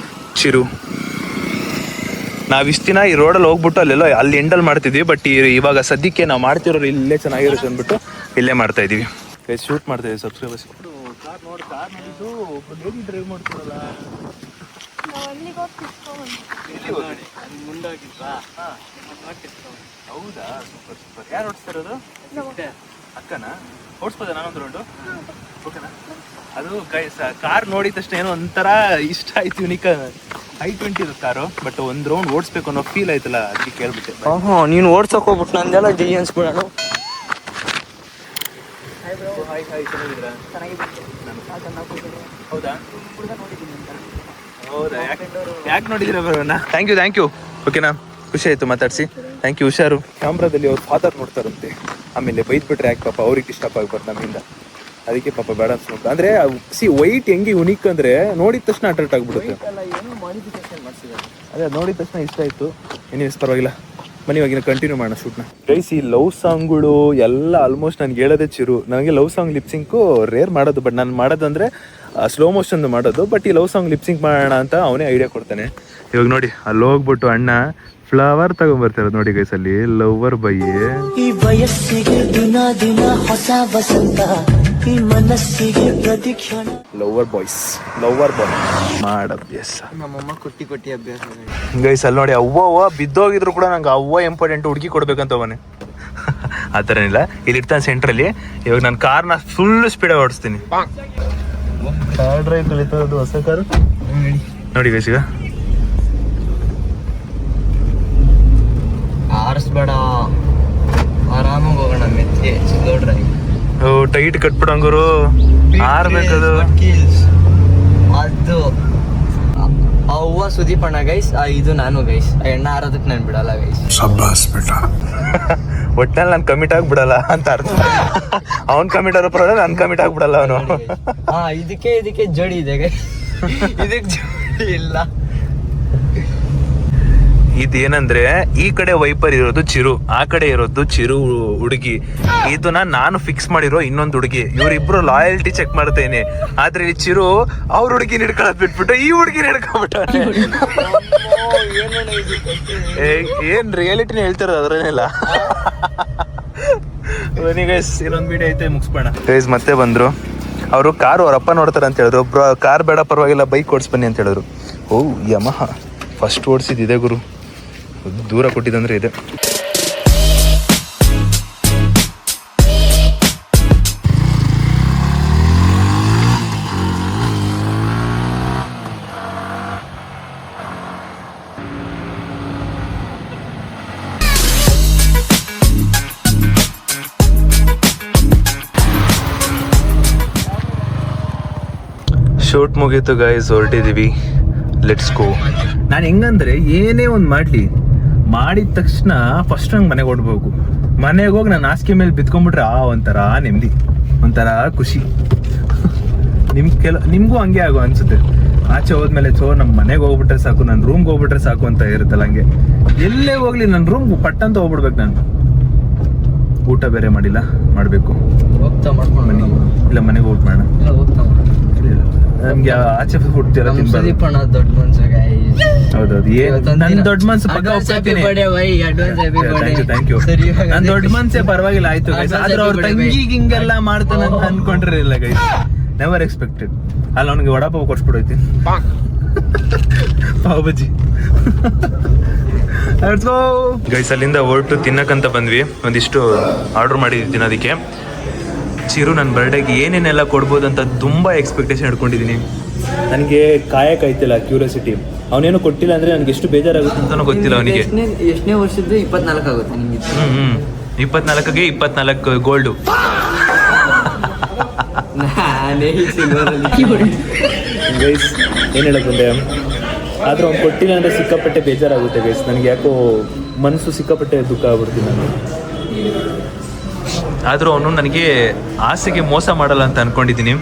ಚಿರು ನಾವ್ ಇಷ್ಟ ದಿನ ಈ ರೋಡಲ್ಲಿ ಹೋಗ್ಬಿಟ್ಟು ಅಲ್ಲೆಲ್ಲ ಅಲ್ಲಿ ಎಂಡಲ್ ಮಾಡ್ತಿದ್ವಿ ಬಟ್ ಇವಾಗ ಸದ್ಯಕ್ಕೆ ನಾವು ಮಾಡ್ತಿರೋರು ಇಲ್ಲೇ ಚೆನ್ನಾಗಿರುತ್ತೆ ಅಂದ್ಬಿಟ್ಟು ಇಲ್ಲೇ ಮಾಡ್ತಾ ಇದೀವಿ ಗೈಸ್ ಶೂಟ್ ಮಾಡ್ತಾ ಇದೀವಿ ಸಬ್ಸ್ಕ್ರೈಬರ್ಸ್ ಡ್ರೈವ್ ಮಾಡ್ತಾರಲ್ಲ ಹೌದಾ ಸೂಪರ್ ಯಾರು ಓಡಿಸ್ತಾ ಇರೋದು ಅಕ್ಕನಾ ಓಡಿಸ್ಬೋದ ನಾನೊಂದು ರೌಂಡು ಓಕೆನಾ ಅದು ಗೈಸ್ ಕಾರ್ ನೋಡಿದ ತಕ್ಷಣ ಏನೋ ಒಂಥರ ಇಷ್ಟ ಆಯ್ತು ಯುನಿಕ್ i20 ಕಾರು, ಬಟ್ ಒಂದ್ ರೌಂಡ್ ಓಡಿಸ್ಬೇಕು ಅನ್ನೋ ಫೀಲ್ ಆಯ್ತಲ್ಲ, ಅದಕ್ಕೆ ಕೇಳ್ಬಿಟ್ಟೆ. ನೀನು ಓಡ್ಸಕ್ ಹೋಗ್ಬಿಟ್ಟು ನಂದೆಲ್ಲ ಡಿ ಅನ್ಸ್ಬಿಡೋಣ. ಹೌದಾ ಯಾಕೆ ನೋಡಿದ್ರೆ ಬರೋಣ. ಥ್ಯಾಂಕ್ ಯು ಓಕೆನಾ, ಖುಷಿ ಆಯ್ತು ಮಾತಾಡ್ಸಿ. Thank you. ಹುಷಾರು. ಕ್ಯಾಮ್ರಾದಲ್ಲಿ ಅವ್ರು ಫಾದರ್ ನೋಡ್ತಾರಂತೆ, ಆಮೇಲೆ ಬೈದ್ಬಿಟ್ರೆ ಯಾಕೆ ಪಾಪ ಅವ್ರಿಗೆ ಡಿಸ್ಟರ್ಬ್ ಆಗ್ಬಾರ್ದು ನಮ್ಮಿಂದ, ಅದಕ್ಕೆ ಪಾಪ ಬೇಡ ಅನ್ಸ್ಕೊಂಡು. ಅಂದ್ರೆ ವೈಟ್ ಹೆಂಗೆ ಯುನಿಕ್ ಅಂದ್ರೆ ನೋಡಿದ ತಕ್ಷಣ ಅಟ್ರಾಕ್ಟ್ ಆಗ್ಬಿಡುತ್ತೆ. ಅದೇ ನೋಡಿದ ತಕ್ಷಣ ಇಷ್ಟ ಆಯ್ತು. ಏನಿಸ್ ಪರವಾಗಿಲ್ಲ, ಬನ್ನಿ ಇವಾಗಿನ ಕಂಟಿನ್ಯೂ ಮಾಡೋಣ ಶೂಟ್ನ. ಗೈಸ್, ಈ ಲವ್ ಸಾಂಗ್ಗಳು ಎಲ್ಲ ಆಲ್ಮೋಸ್ಟ್ ನನಗೆ ಹೇಳೋದೇ ಚಿರು. ನನಗೆ ಲವ್ ಸಾಂಗ್ ಲಿಪ್ಸಿಂಕು ರೇರ್ ಮಾಡೋದು, ಬಟ್ ನಾನು ಮಾಡೋದಂದ್ರೆ ಸ್ಲೋ ಮೋಷನ್ ಮಾಡೋದು. ಬಟ್ ಈ ಲವ್ ಸಾಂಗ್ ಲಿಪ್ಸಿಂಕ್ ಮಾಡೋಣ ಅಂತ ಅವನೇ ಐಡಿಯಾ ಕೊಡ್ತಾನೆ. ಇವಾಗ ನೋಡಿ ಅಲ್ಲಿ ಹೋಗ್ಬಿಟ್ಟು ಅಣ್ಣ ಫ್ಲವರ್ ತಗೊಂಡ್ಬರ್ತಾರೆ ನೋಡಿ ಗೈಸ್, ಅಲ್ಲಿ ಲವರ್ ಬೈ. ಈ ವಯಸ್ಸಿಗೆ ದಿನ ದಿನ ಹೊಸ ವಸಂತ, ಈ ಮನಸ್ಸಿಗೆ ಪ್ರತಿಕ್ಷಣ. ಲವರ್ ಬಾಯ್ ಮಾಡ ಅಭ್ಯಾಸ. ನಮ್ಮಮ್ಮ ಕೊಟ್ಟಿ ಅಭ್ಯಾಸ ಗೈಸ್ ಅಲ್ಲಿ ನೋಡಿ, ಅವ್ವ ಬಿದ್ದೋಗಿದ್ರು ಕೂಡ ನಂಗೆ ಅವ್ವ ಇಂಪಾರ್ಟೆಂಟ್, ಹುಡುಗಿ ಕೊಡ್ಬೇಕಂತ ಅವನೇ. ಆ ಥರ ಏನಿಲ್ಲ, ಇಲ್ಲಿ ಇರ್ತಾನೆ ಸೆಂಟ್ರಲ್ಲಿ. ಇವಾಗ ನಾನು ಕಾರ್ನ ಫುಲ್ ಸ್ಪೀಡಾಗಿ ಓಡಿಸ್ತೀನಿ. ಕಾರ್ ಡ್ರೈವ್ ಕಲಿತದ್ದು ಹೊಸ ಕಾರು ನೋಡಿ ಗೈಸ್. ಈಗ ಆರಿಸ್ಬೇಡ, ಆರಾಮಾಗಿ ಹೋಗೋಣ ಮೆತ್ತಿಗೆ ಸ್ಲೋ ಡ್ರೈವ್. ಟೈಟ್ ಕಟ್ಬಿಡಂಗರು ಆರ್ಬೇಕದು. ಅದು ಅವ್ವ ಸುದೀಪ್ ಅಣ್ಣ ಗೈಸ್, ಇದು ನಾನು ಗೈಸ್. ಎಣ್ಣ ಆರೋದಕ್ಕೆ ನಾನು ಬಿಡಲ್ಲ ಗೈಸ್. ಒಟ್ನಲ್ಲಿ ನಾನು ಕಮಿಟ್ ಆಗ್ಬಿಡಲ್ಲ ಅಂತ ಅರ್ಥ. ಅವ್ನ್ ಕಮಿಟ್ ಆರೋ ಪರವಾಗಿಲ್ಲ, ನನ್ ಕಮಿಟ್ ಆಗ್ಬಿಡಲ್ಲ ಅವನು. ಇದಕ್ಕೆ ಜೋಡಿ ಇದೆ ಗೈಸ್, ಇದಕ್ಕೆ ಜೋಡಿ ಇಲ್ಲ. ಇದೇನಂದ್ರೆ ಈ ಕಡೆ ವೈಪರ್ ಇರೋದು ಚಿರು, ಆ ಕಡೆ ಇರೋದು ಚಿರು ಹುಡುಗಿ. ಇದನ್ನ ನಾನು ಫಿಕ್ಸ್ ಮಾಡಿರೋ ಇನ್ನೊಂದು ಹುಡುಗಿ. ಇವರಿಬ್ರು ಲಾಯಲ್ಟಿ ಚೆಕ್ ಮಾಡ್ತೇನೆ. ಆದ್ರೆ ಈ ಚಿರು ಅವ್ರ ಹುಡುಗಿನ ಹಿಡ್ಕೊಳ್ಳೋದ್ ಬಿಟ್ಬಿಟ್ಟು ಈ ಹುಡುಗಿನ ಹಿಡ್ಕೊಂಡ್ಬಿಟ್ಟ. ಏನ್ ರಿಯಾಲಿಟಿನ ಹೇಳ್ತಾರ ಅದ್ರನ್ನೆಲ್ಲ. ಗೈಸ್, ಇನ್ನೊಂದು ವಿಡಿಯೋ ಐತೆ, ಮುಗಿಸ್ಬೇಡ. ಗೈಸ್ ಮತ್ತೆ ಬಂದ್ರು ಅವರು. ಕಾರು ಅವ್ರ ಅಪ್ಪ ನೋಡ್ತಾರೆ ಅಂತ ಹೇಳಿದ್ರು. ಒಬ್ರು ಕಾರ್ ಬೇಡ ಪರವಾಗಿಲ್ಲ, ಬೈಕ್ ಓಡಿಸ್ ಬನ್ನಿ ಅಂತ ಹೇಳಿದ್ರು. ಓ ಯಮಹ ಫಸ್ಟ್ ಓಡಿಸಿದ್ದೆ ಗುರು, ದೂರ ಕೊಟ್ಟಿದ್ದಂದ್ರೆ ಇದೆ. ಶೂಟ್ ಮುಗೀತು ಗೈಸ್, ಹೊರಟಿದೀವಿ. Let's go. ನಾನು ಹೆಂಗಂದ್ರೆ ಏನೇ ಒಂದು ಮಾಡಿದ ತಕ್ಷಣ ಫಸ್ಟ್ ನಂಗೆ ಮನೆಗೆ ಹೊಡ್ಬೇಕು. ಮನೆಗೆ ಹೋಗಿ ನಾನು ಹಾಸಿಗೆ ಮೇಲೆ ಬಿತ್ಕೊಂಡ್ಬಿಟ್ರೆ ಒಂಥರ ನೆಮ್ಮದಿ, ಒಂಥರ ಖುಷಿ. ನಿಮ್ಗೂ ಹಂಗೆ ಆಗೋ ಅನ್ಸುತ್ತೆ. ಆಚೆ ಹೋದ್ಮೇಲೆ ನಮ್ಮ ಮನೆಗೆ ಹೋಗ್ಬಿಟ್ರೆ ಸಾಕು, ನನ್ನ ರೂಮ್ಗೆ ಹೋಗ್ಬಿಟ್ರೆ ಸಾಕು ಅಂತ ಇರುತ್ತಲ್ಲ. ಹಂಗೆ ಎಲ್ಲೇ ಹೋಗ್ಲಿ ನನ್ನ ರೂಮ್ ಪಟ್ಟಂತ ಹೋಗ್ಬಿಡ್ಬೇಕು. ನಾನು ಊಟ ಬೇರೆ ಮಾಡಿಲ್ಲ, ಮಾಡಬೇಕು. ಇಲ್ಲ ಮನೆಗೆ ಹೋಗಿ ಮಾಡೋಣ. ನಮ್ಗೆ ಆಚೆ ಫುಡ್ ದೊಡ್ಡ ಮನ್ಸು ಹೌದೌದು. ನನ್ ದೊಡ್ಡ ಮನ್ಸು ಪಕ್ಕ ಒಪ್ಕೊತೀನಿ. Thank you. ನನ್ ದೊಡ್ಡ ಮನ್ಸೇ ಪರವಾಗಿಲ್ಲ, ಆಯ್ತು ಗೈಸ್. ಆದ್ರೆ ಅವ್ರ ತಂಗಿಗೆ ಹಿಂಗೆಲ್ಲ ಮಾಡ್ತಾನೆ ಅಂತ ಅನ್ಕೊಂಡಿರಲಿಲ್ಲ ಗೈಸ್. Never expected. ಅಲ್ಲಿ ಅವ್ನಿಗೆ ವಡಾಪಾವ್ ಕೊಡ್ಸ್ಬಿಡೈತಿ, ಪಾವ್ ಬಜ್ಜಿ. ಗೈಸ್ ಅಲ್ಲಿಂದ ಹೊರಟು ತಿನ್ನಕ್ಕಂತ ಬಂದ್ವಿ. ಒಂದಿಷ್ಟು ಆರ್ಡರ್ ಮಾಡಿದ್ವಿ ತಿನ್ನೋದಕ್ಕೆ. ಚಿರು ನನ್ನ ಬರ್ಡೇಗೆ ಏನೇನೆಲ್ಲ ಕೊಡ್ಬೋದು ಅಂತ ತುಂಬಾ ಎಕ್ಸ್ಪೆಕ್ಟೇಷನ್ ಇಟ್ಕೊಂಡಿದ್ದೀನಿ. ನನಗೆ ಕಾಯಕ್ಕಾಯ್ತಿಲ್ಲ, ಕ್ಯೂರಿಯಾಸಿಟಿ. ಅವನೇನು ಕೊಟ್ಟಿಲ್ಲ ಅಂದ್ರೆ ನನಗೆ ಎಷ್ಟು ಬೇಜಾರಾಗುತ್ತೆ ಅಂತ ಗೊತ್ತಿಲ್ಲ ಅವನಿಗೆ. ಎಷ್ಟನೇ ವರ್ಷದ್ದು? 24 ಆಗುತ್ತೆ ನಿಮ್ಗೆ? 24ಗೆ 24 ಗೋಲ್ಡು. ಗೈಸ್ ಏನು ಹೇಳಕ್ ಬಂದೆ, ಆದ್ರೆ ಅವ್ನು ಕೊಟ್ಟಿಲ್ಲ ಅಂದ್ರೆ ಸಿಕ್ಕಾಪಟ್ಟೆ ಬೇಜಾರಾಗುತ್ತೆ ಗೈಸ್. ನನಗೆ ಯಾಕೋ ಮನಸ್ಸು ಸಿಕ್ಕಾಪಟ್ಟೆ ದುಃಖ ಆಗ್ಬಿಡ್ತೀನಿ ನಾನು. ಆದರೂ ಅವನು ನನಗೆ ಆಸೆಗೆ ಮೋಸ ಮಾಡಲ್ಲ ಅಂತ ಅನ್ಕೊಂಡಿದ್ದೀನಿ.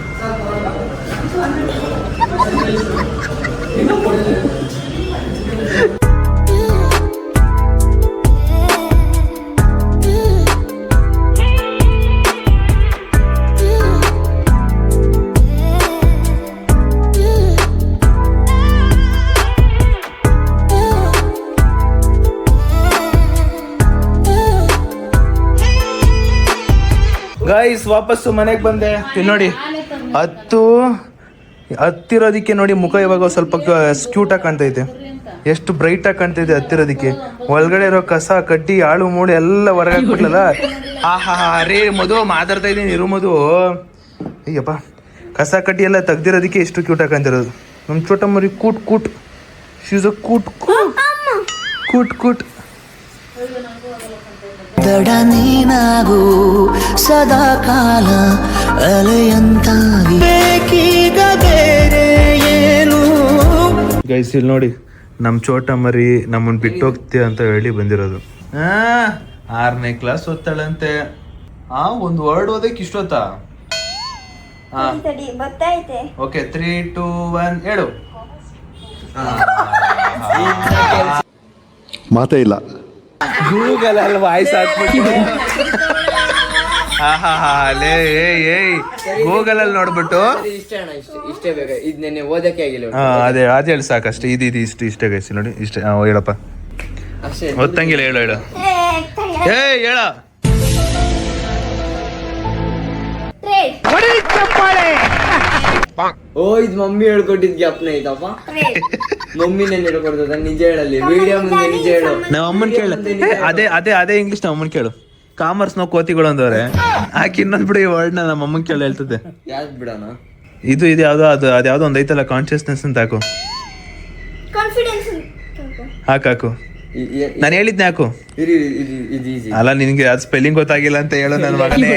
ಗೈಸ್ ವಾಪಸ್ಸು ಮನೆಗೆ ಬಂದೆ. ಇಲ್ಲಿ ನೋಡಿ, ಹತ್ತಿರೋದಕ್ಕೆ ನೋಡಿ ಮುಖ ಇವಾಗ ಸ್ವಲ್ಪ ಕ್ಯೂಟಾಗಿ ಕಾಣ್ತೈತೆ. ಎಷ್ಟು ಬ್ರೈಟಾಗಿ ಕಾಣ್ತೈತೆ ಹತ್ತಿರೋದಕ್ಕೆ. ಒಳಗಡೆ ಇರೋ ಕಸ ಕಡ್ಡಿ ಆಳು ಮೂಳೆ ಎಲ್ಲ ಹೊರಗೆ ಹಾಕ್ಬಿಟ್ಲಲ್ಲ. ರೇ ಮಧು ಮಾತಾಡ್ತಾ ಇದ್ದೀನಿ, ಇರು ಮಧು. ಅಯ್ಯಪ್ಪ, ಕಸ ಕಡ್ಡಿ ಎಲ್ಲ ತೆಗ್ದಿರೋದಕ್ಕೆ ಎಷ್ಟು ಕ್ಯೂಟಾಗಿ ಕಾಣ್ತಿರೋದು. ನಮ್ಮ ಚೋಟ ಮರಿ ಕೂಟ್ ಶೀಸ್ ಅ ಕೂಟ್ ಕೂಟ್ ಕೂಟ್. ದಡ ನೀನಾಗು ಸದಾ ಕಾಲ ಅಲೆಯಂತಾಗಿ ಬೇಕೀಗ ಬೇರೆ ಏನು. ಗೈಸ್ ಇಲ್ಲಿ ನೋಡಿ, ನಮ್ಮ ಚೋಟ ಮರಿ ನಮ್ಮನ್ನ ಬಿಟ್ಟು ಹೋಗ್ತೀಯ ಅಂತ ಹೇಳಿ ಬಂದಿರೋದು. 6ನೇ ಕ್ಲಾಸ್ ಓದ್ತಾಳಂತೆ. ಒಂದು ವರ್ಡ್ ಓದಕ್ಕೆ ಇಷ್ಟೊತ್ತಾ? ಓಕೆ 3, 2, 1 ಹೇಳು. ಮಾತೇ ಇಲ್ಲ. ಗೂಗಲ್ ಅಲ್ಲಿ ವಾಯ್ಸ್ ಹಾಕ್ಬಿಟ್ಟು ಗೂಗಲ್ ಅಲ್ಲಿ ನೋಡ್ಬಿಟ್ಟು ಇಷ್ಟೇ ಬೇಕಾ? ಇದು ನೆನ್ನೆ ಓದಕ್ಕೆ ಆಗಿಲ್ಲ. ಅದೇ ಹೇಳಿ ಸಾಕಷ್ಟೇ. ಇದು ಇಷ್ಟೇ ಗೈಸಿ ನೋಡಿ, ಇಷ್ಟೇ. ಹೇಳಪ್ಪ, ಅಷ್ಟೇ. ಗೊತ್ತಂಗಿಲ್ಲ, ಹೇಳು. ಹೇಳ. ಓ, ಇದು ಮಮ್ಮಿ ಹೇಳ್ಕೊಟ್ಟಿದ್ ಜ್ಞಾಪನ ಐತಪ್ಪ. ಮಮ್ಮಿ ನೆನ್ನೆ ಹೇಳ್ಕೊಡ್ತದ. ನಿಜ ಹೇಳಲ್ಲಿ ವಿಡಿಯೋ ಮುಂದೆ ನಿಜ ಹೇಳು. ನಮ್ಮ ಅಮ್ಮನ್ ಕೇಳು. ಅದೇ ಇಂಗ್ಲಿಷ್ ನಮ್ಮ ಅಮ್ಮನ್ ಕೇಳು. ಕಾಮರ್ಸ್ ನಾವು ಕೋತಿಗಳು ಅಂದವ್ರೆ. ಆಕೆ ಇನ್ನೊಂದ್ ಬಿಡು ಈ ವರ್ಡ್ ನಮ್ಮ ಅಮ್ಮನ್ ಕೇಳಿ ಹೇಳ್ತದೆ. ಯಾವ್ದು ಬಿಡೋಣ? ಇದು ಯಾವ್ದೋ ಅದ್ಯಾವ್ದೋ ಒಂದ್ ಐತಲ್ಲ, ಕಾನ್ಶಿಯಸ್ನೆಸ್ ಅಂತ ಹಾಕು. ಹಾಕು. ನಾನು ಹೇಳಿದ್ನೆ ಹಾಕು. ಇದು ಈಸಿ. ಅಲ್ಲ, ನಿನ್ಗೆ ಅದು ಸ್ಪೆಲ್ಲಿಂಗ್ ಗೊತ್ತಾಗಿಲ್ಲ ಅಂತ ಹೇಳು ನನ್ನ ಮಗನೇ.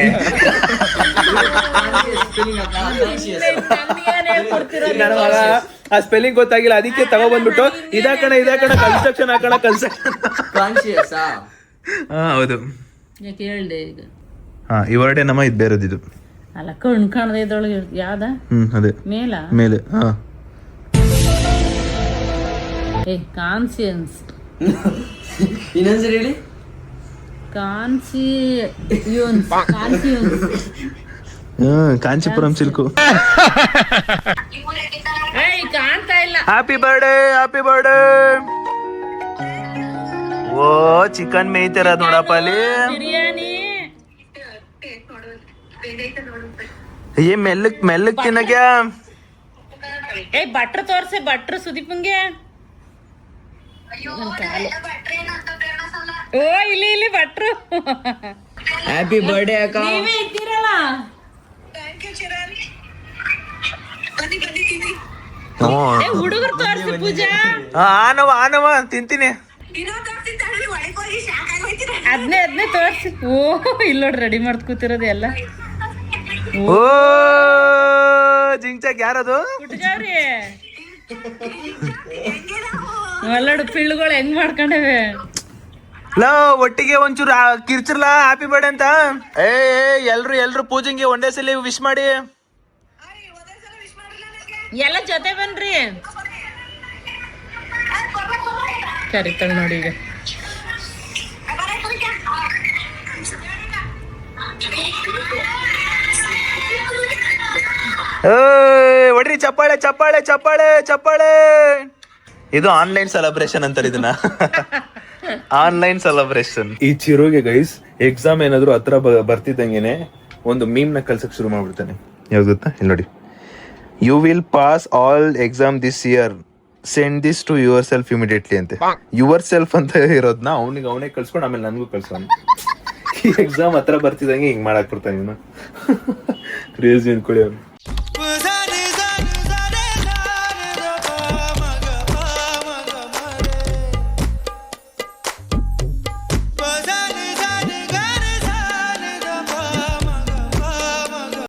ನನ್ನ ಮಗ ಆ ಸ್ಪೆಲ್ಲಿಂಗ್ ಗೊತ್ತಾಗಿಲ್ಲ, ಅದಕ್ಕೆ ತಗೊಬಂದ್ಬಿಟ್ಟು ಇದಾಕಣ ಕನ್ಸ್ಟ್ರಕ್ಷನ್ ಹಾಕೋಣ. ಕಾನ್ಶಿಯಸ್. ಹೌದು. ಯಾಕೆ ಹೇಳ್ದೆ ಈಗ? ಈ ವರ್ಡೇ ನಮ್ಮ ಇದು ಬೇರೆದಿದು. ಅಲ್ಲ, ಕಣ್ ಕಾಣದ ಇದ್ರೊಳಗೆ ಯಾವ್ದ? ಅದೇ ಮೇಲೆ. ಕಾನ್ಸಿಯನ್ಸ್. ಇನ್ನೊಂದ್ಸರಿ ಹೇಳಿ. ಕಾಂಚೀಪುರಂ ಸಿಲ್ಕು. ಕಾಣ್ತಾ ಇಲ್ಲ. Happy birthday. ಓ, ಚಿಕನ್ ಮೇಯ್ತಾರ ನೋಡಪ್ಪ ಅಲ್ಲಿ. ಬಿರಿಯಾನಿ. ಮೆಲ್ಲಕ್ ತಿನ್ನಕ್ಯಾ. ಭಟ್ರು ತೋರ್ಸೆ, ಭಟ್ರು ಸುದೀಪಂಗೆ. ಓ, ಇಲ್ಲಿ ಭಟ್ರು. ಹ್ಯಾಪಿ ಬರ್ಡೇ ಅಕ್ಕ. ನೀವೇ ಇದ್ದೀರಲ್ಲ. ಹುಡುಗರು ತೋರ್ಸಿ ಪೂಜಾ. ಆನವ ತಿಂತೀನಿ. ಅದ್ನೇ ತೋರ್ಸಿ. ಓ, ಇಲ್ಲ ನೋಡ್ರಿ, ರೆಡಿ ಮಾಡ್ದು ಕೂತಿರೋದು ಎಲ್ಲ. ಓ, ಜಿಂಚಾಕ್ ಯಾರದು? ಹುಡುಗವ್ರಿ ಎಲ್ಲಡು ಪಿಳ್ಳುಗಳು ಹೆಂಗ್ ಮಾಡ್ಕೊಂಡವೆ. ಒಟ್ಟಿಗೆ ಒಂಚೂರು ಕಿರ್ಚಿರ್ಲ ಹ್ಯಾಪಿ ಬರ್ಡೇ ಅಂತ. ಎಲ್ರು ಪೂಜೆಗೆ ಒಂದೇ ಸಲ ವಿಶ್ ಮಾಡಿ. ಎಲ್ಲ ಜೊತೆ ಬನ್ರಿ. ಕರಿತಾಳ ನೋಡಿ ಈಗ. ಹೊಡ್ರಿ ಚಪ್ಪಾಳೆ. ಇದು ಆನ್ಲೈನ್ ಸೆಲೆಬ್ರೇಷನ್ ಅಂತಾರೆ ಇದನ್ನ. Online celebration. ಈ ಚಿರುಗೆ ಗೈಸ್ ಎಕ್ಸಾಮ್ ಏನಾದ್ರು ಹತ್ರ ಬರ್ತಿದ್ದಂಗೆನೆ ಒಂದು ಮೀಮ್ ನ ಕಲ್ಸಕ್ ಶುರು ಮಾಡ್ಬಿಡ್ತಾನೆ. ಯಾವ್ದು ಗೊತ್ತಾ? ಇಲ್ಲಿ ನೋಡಿ. You will pass all exam this year, send this to yourself immediately ಅಂತೆ. ಯುವರ್ ಸೆಲ್ಫ್ ಅಂತ ಇರೋದ್ನ ಅವನೇ ಕಳ್ಸ್ಕೊಂಡು ಆಮೇಲೆ ನನಗೂ ಕಳ್ಸೋನು. ಈ ಎಕ್ಸಾಮ್ ಹತ್ರ ಬರ್ತಿದ್ದಂಗೆ ಹಿಂಗ್ ಮಾಡಕ್ ಬರ್ತಾನೆ ಇವನು. ಕ್ರೇಜಿ ಅನ್ಕೊಳ್ಳಿ ಅವ್ನು.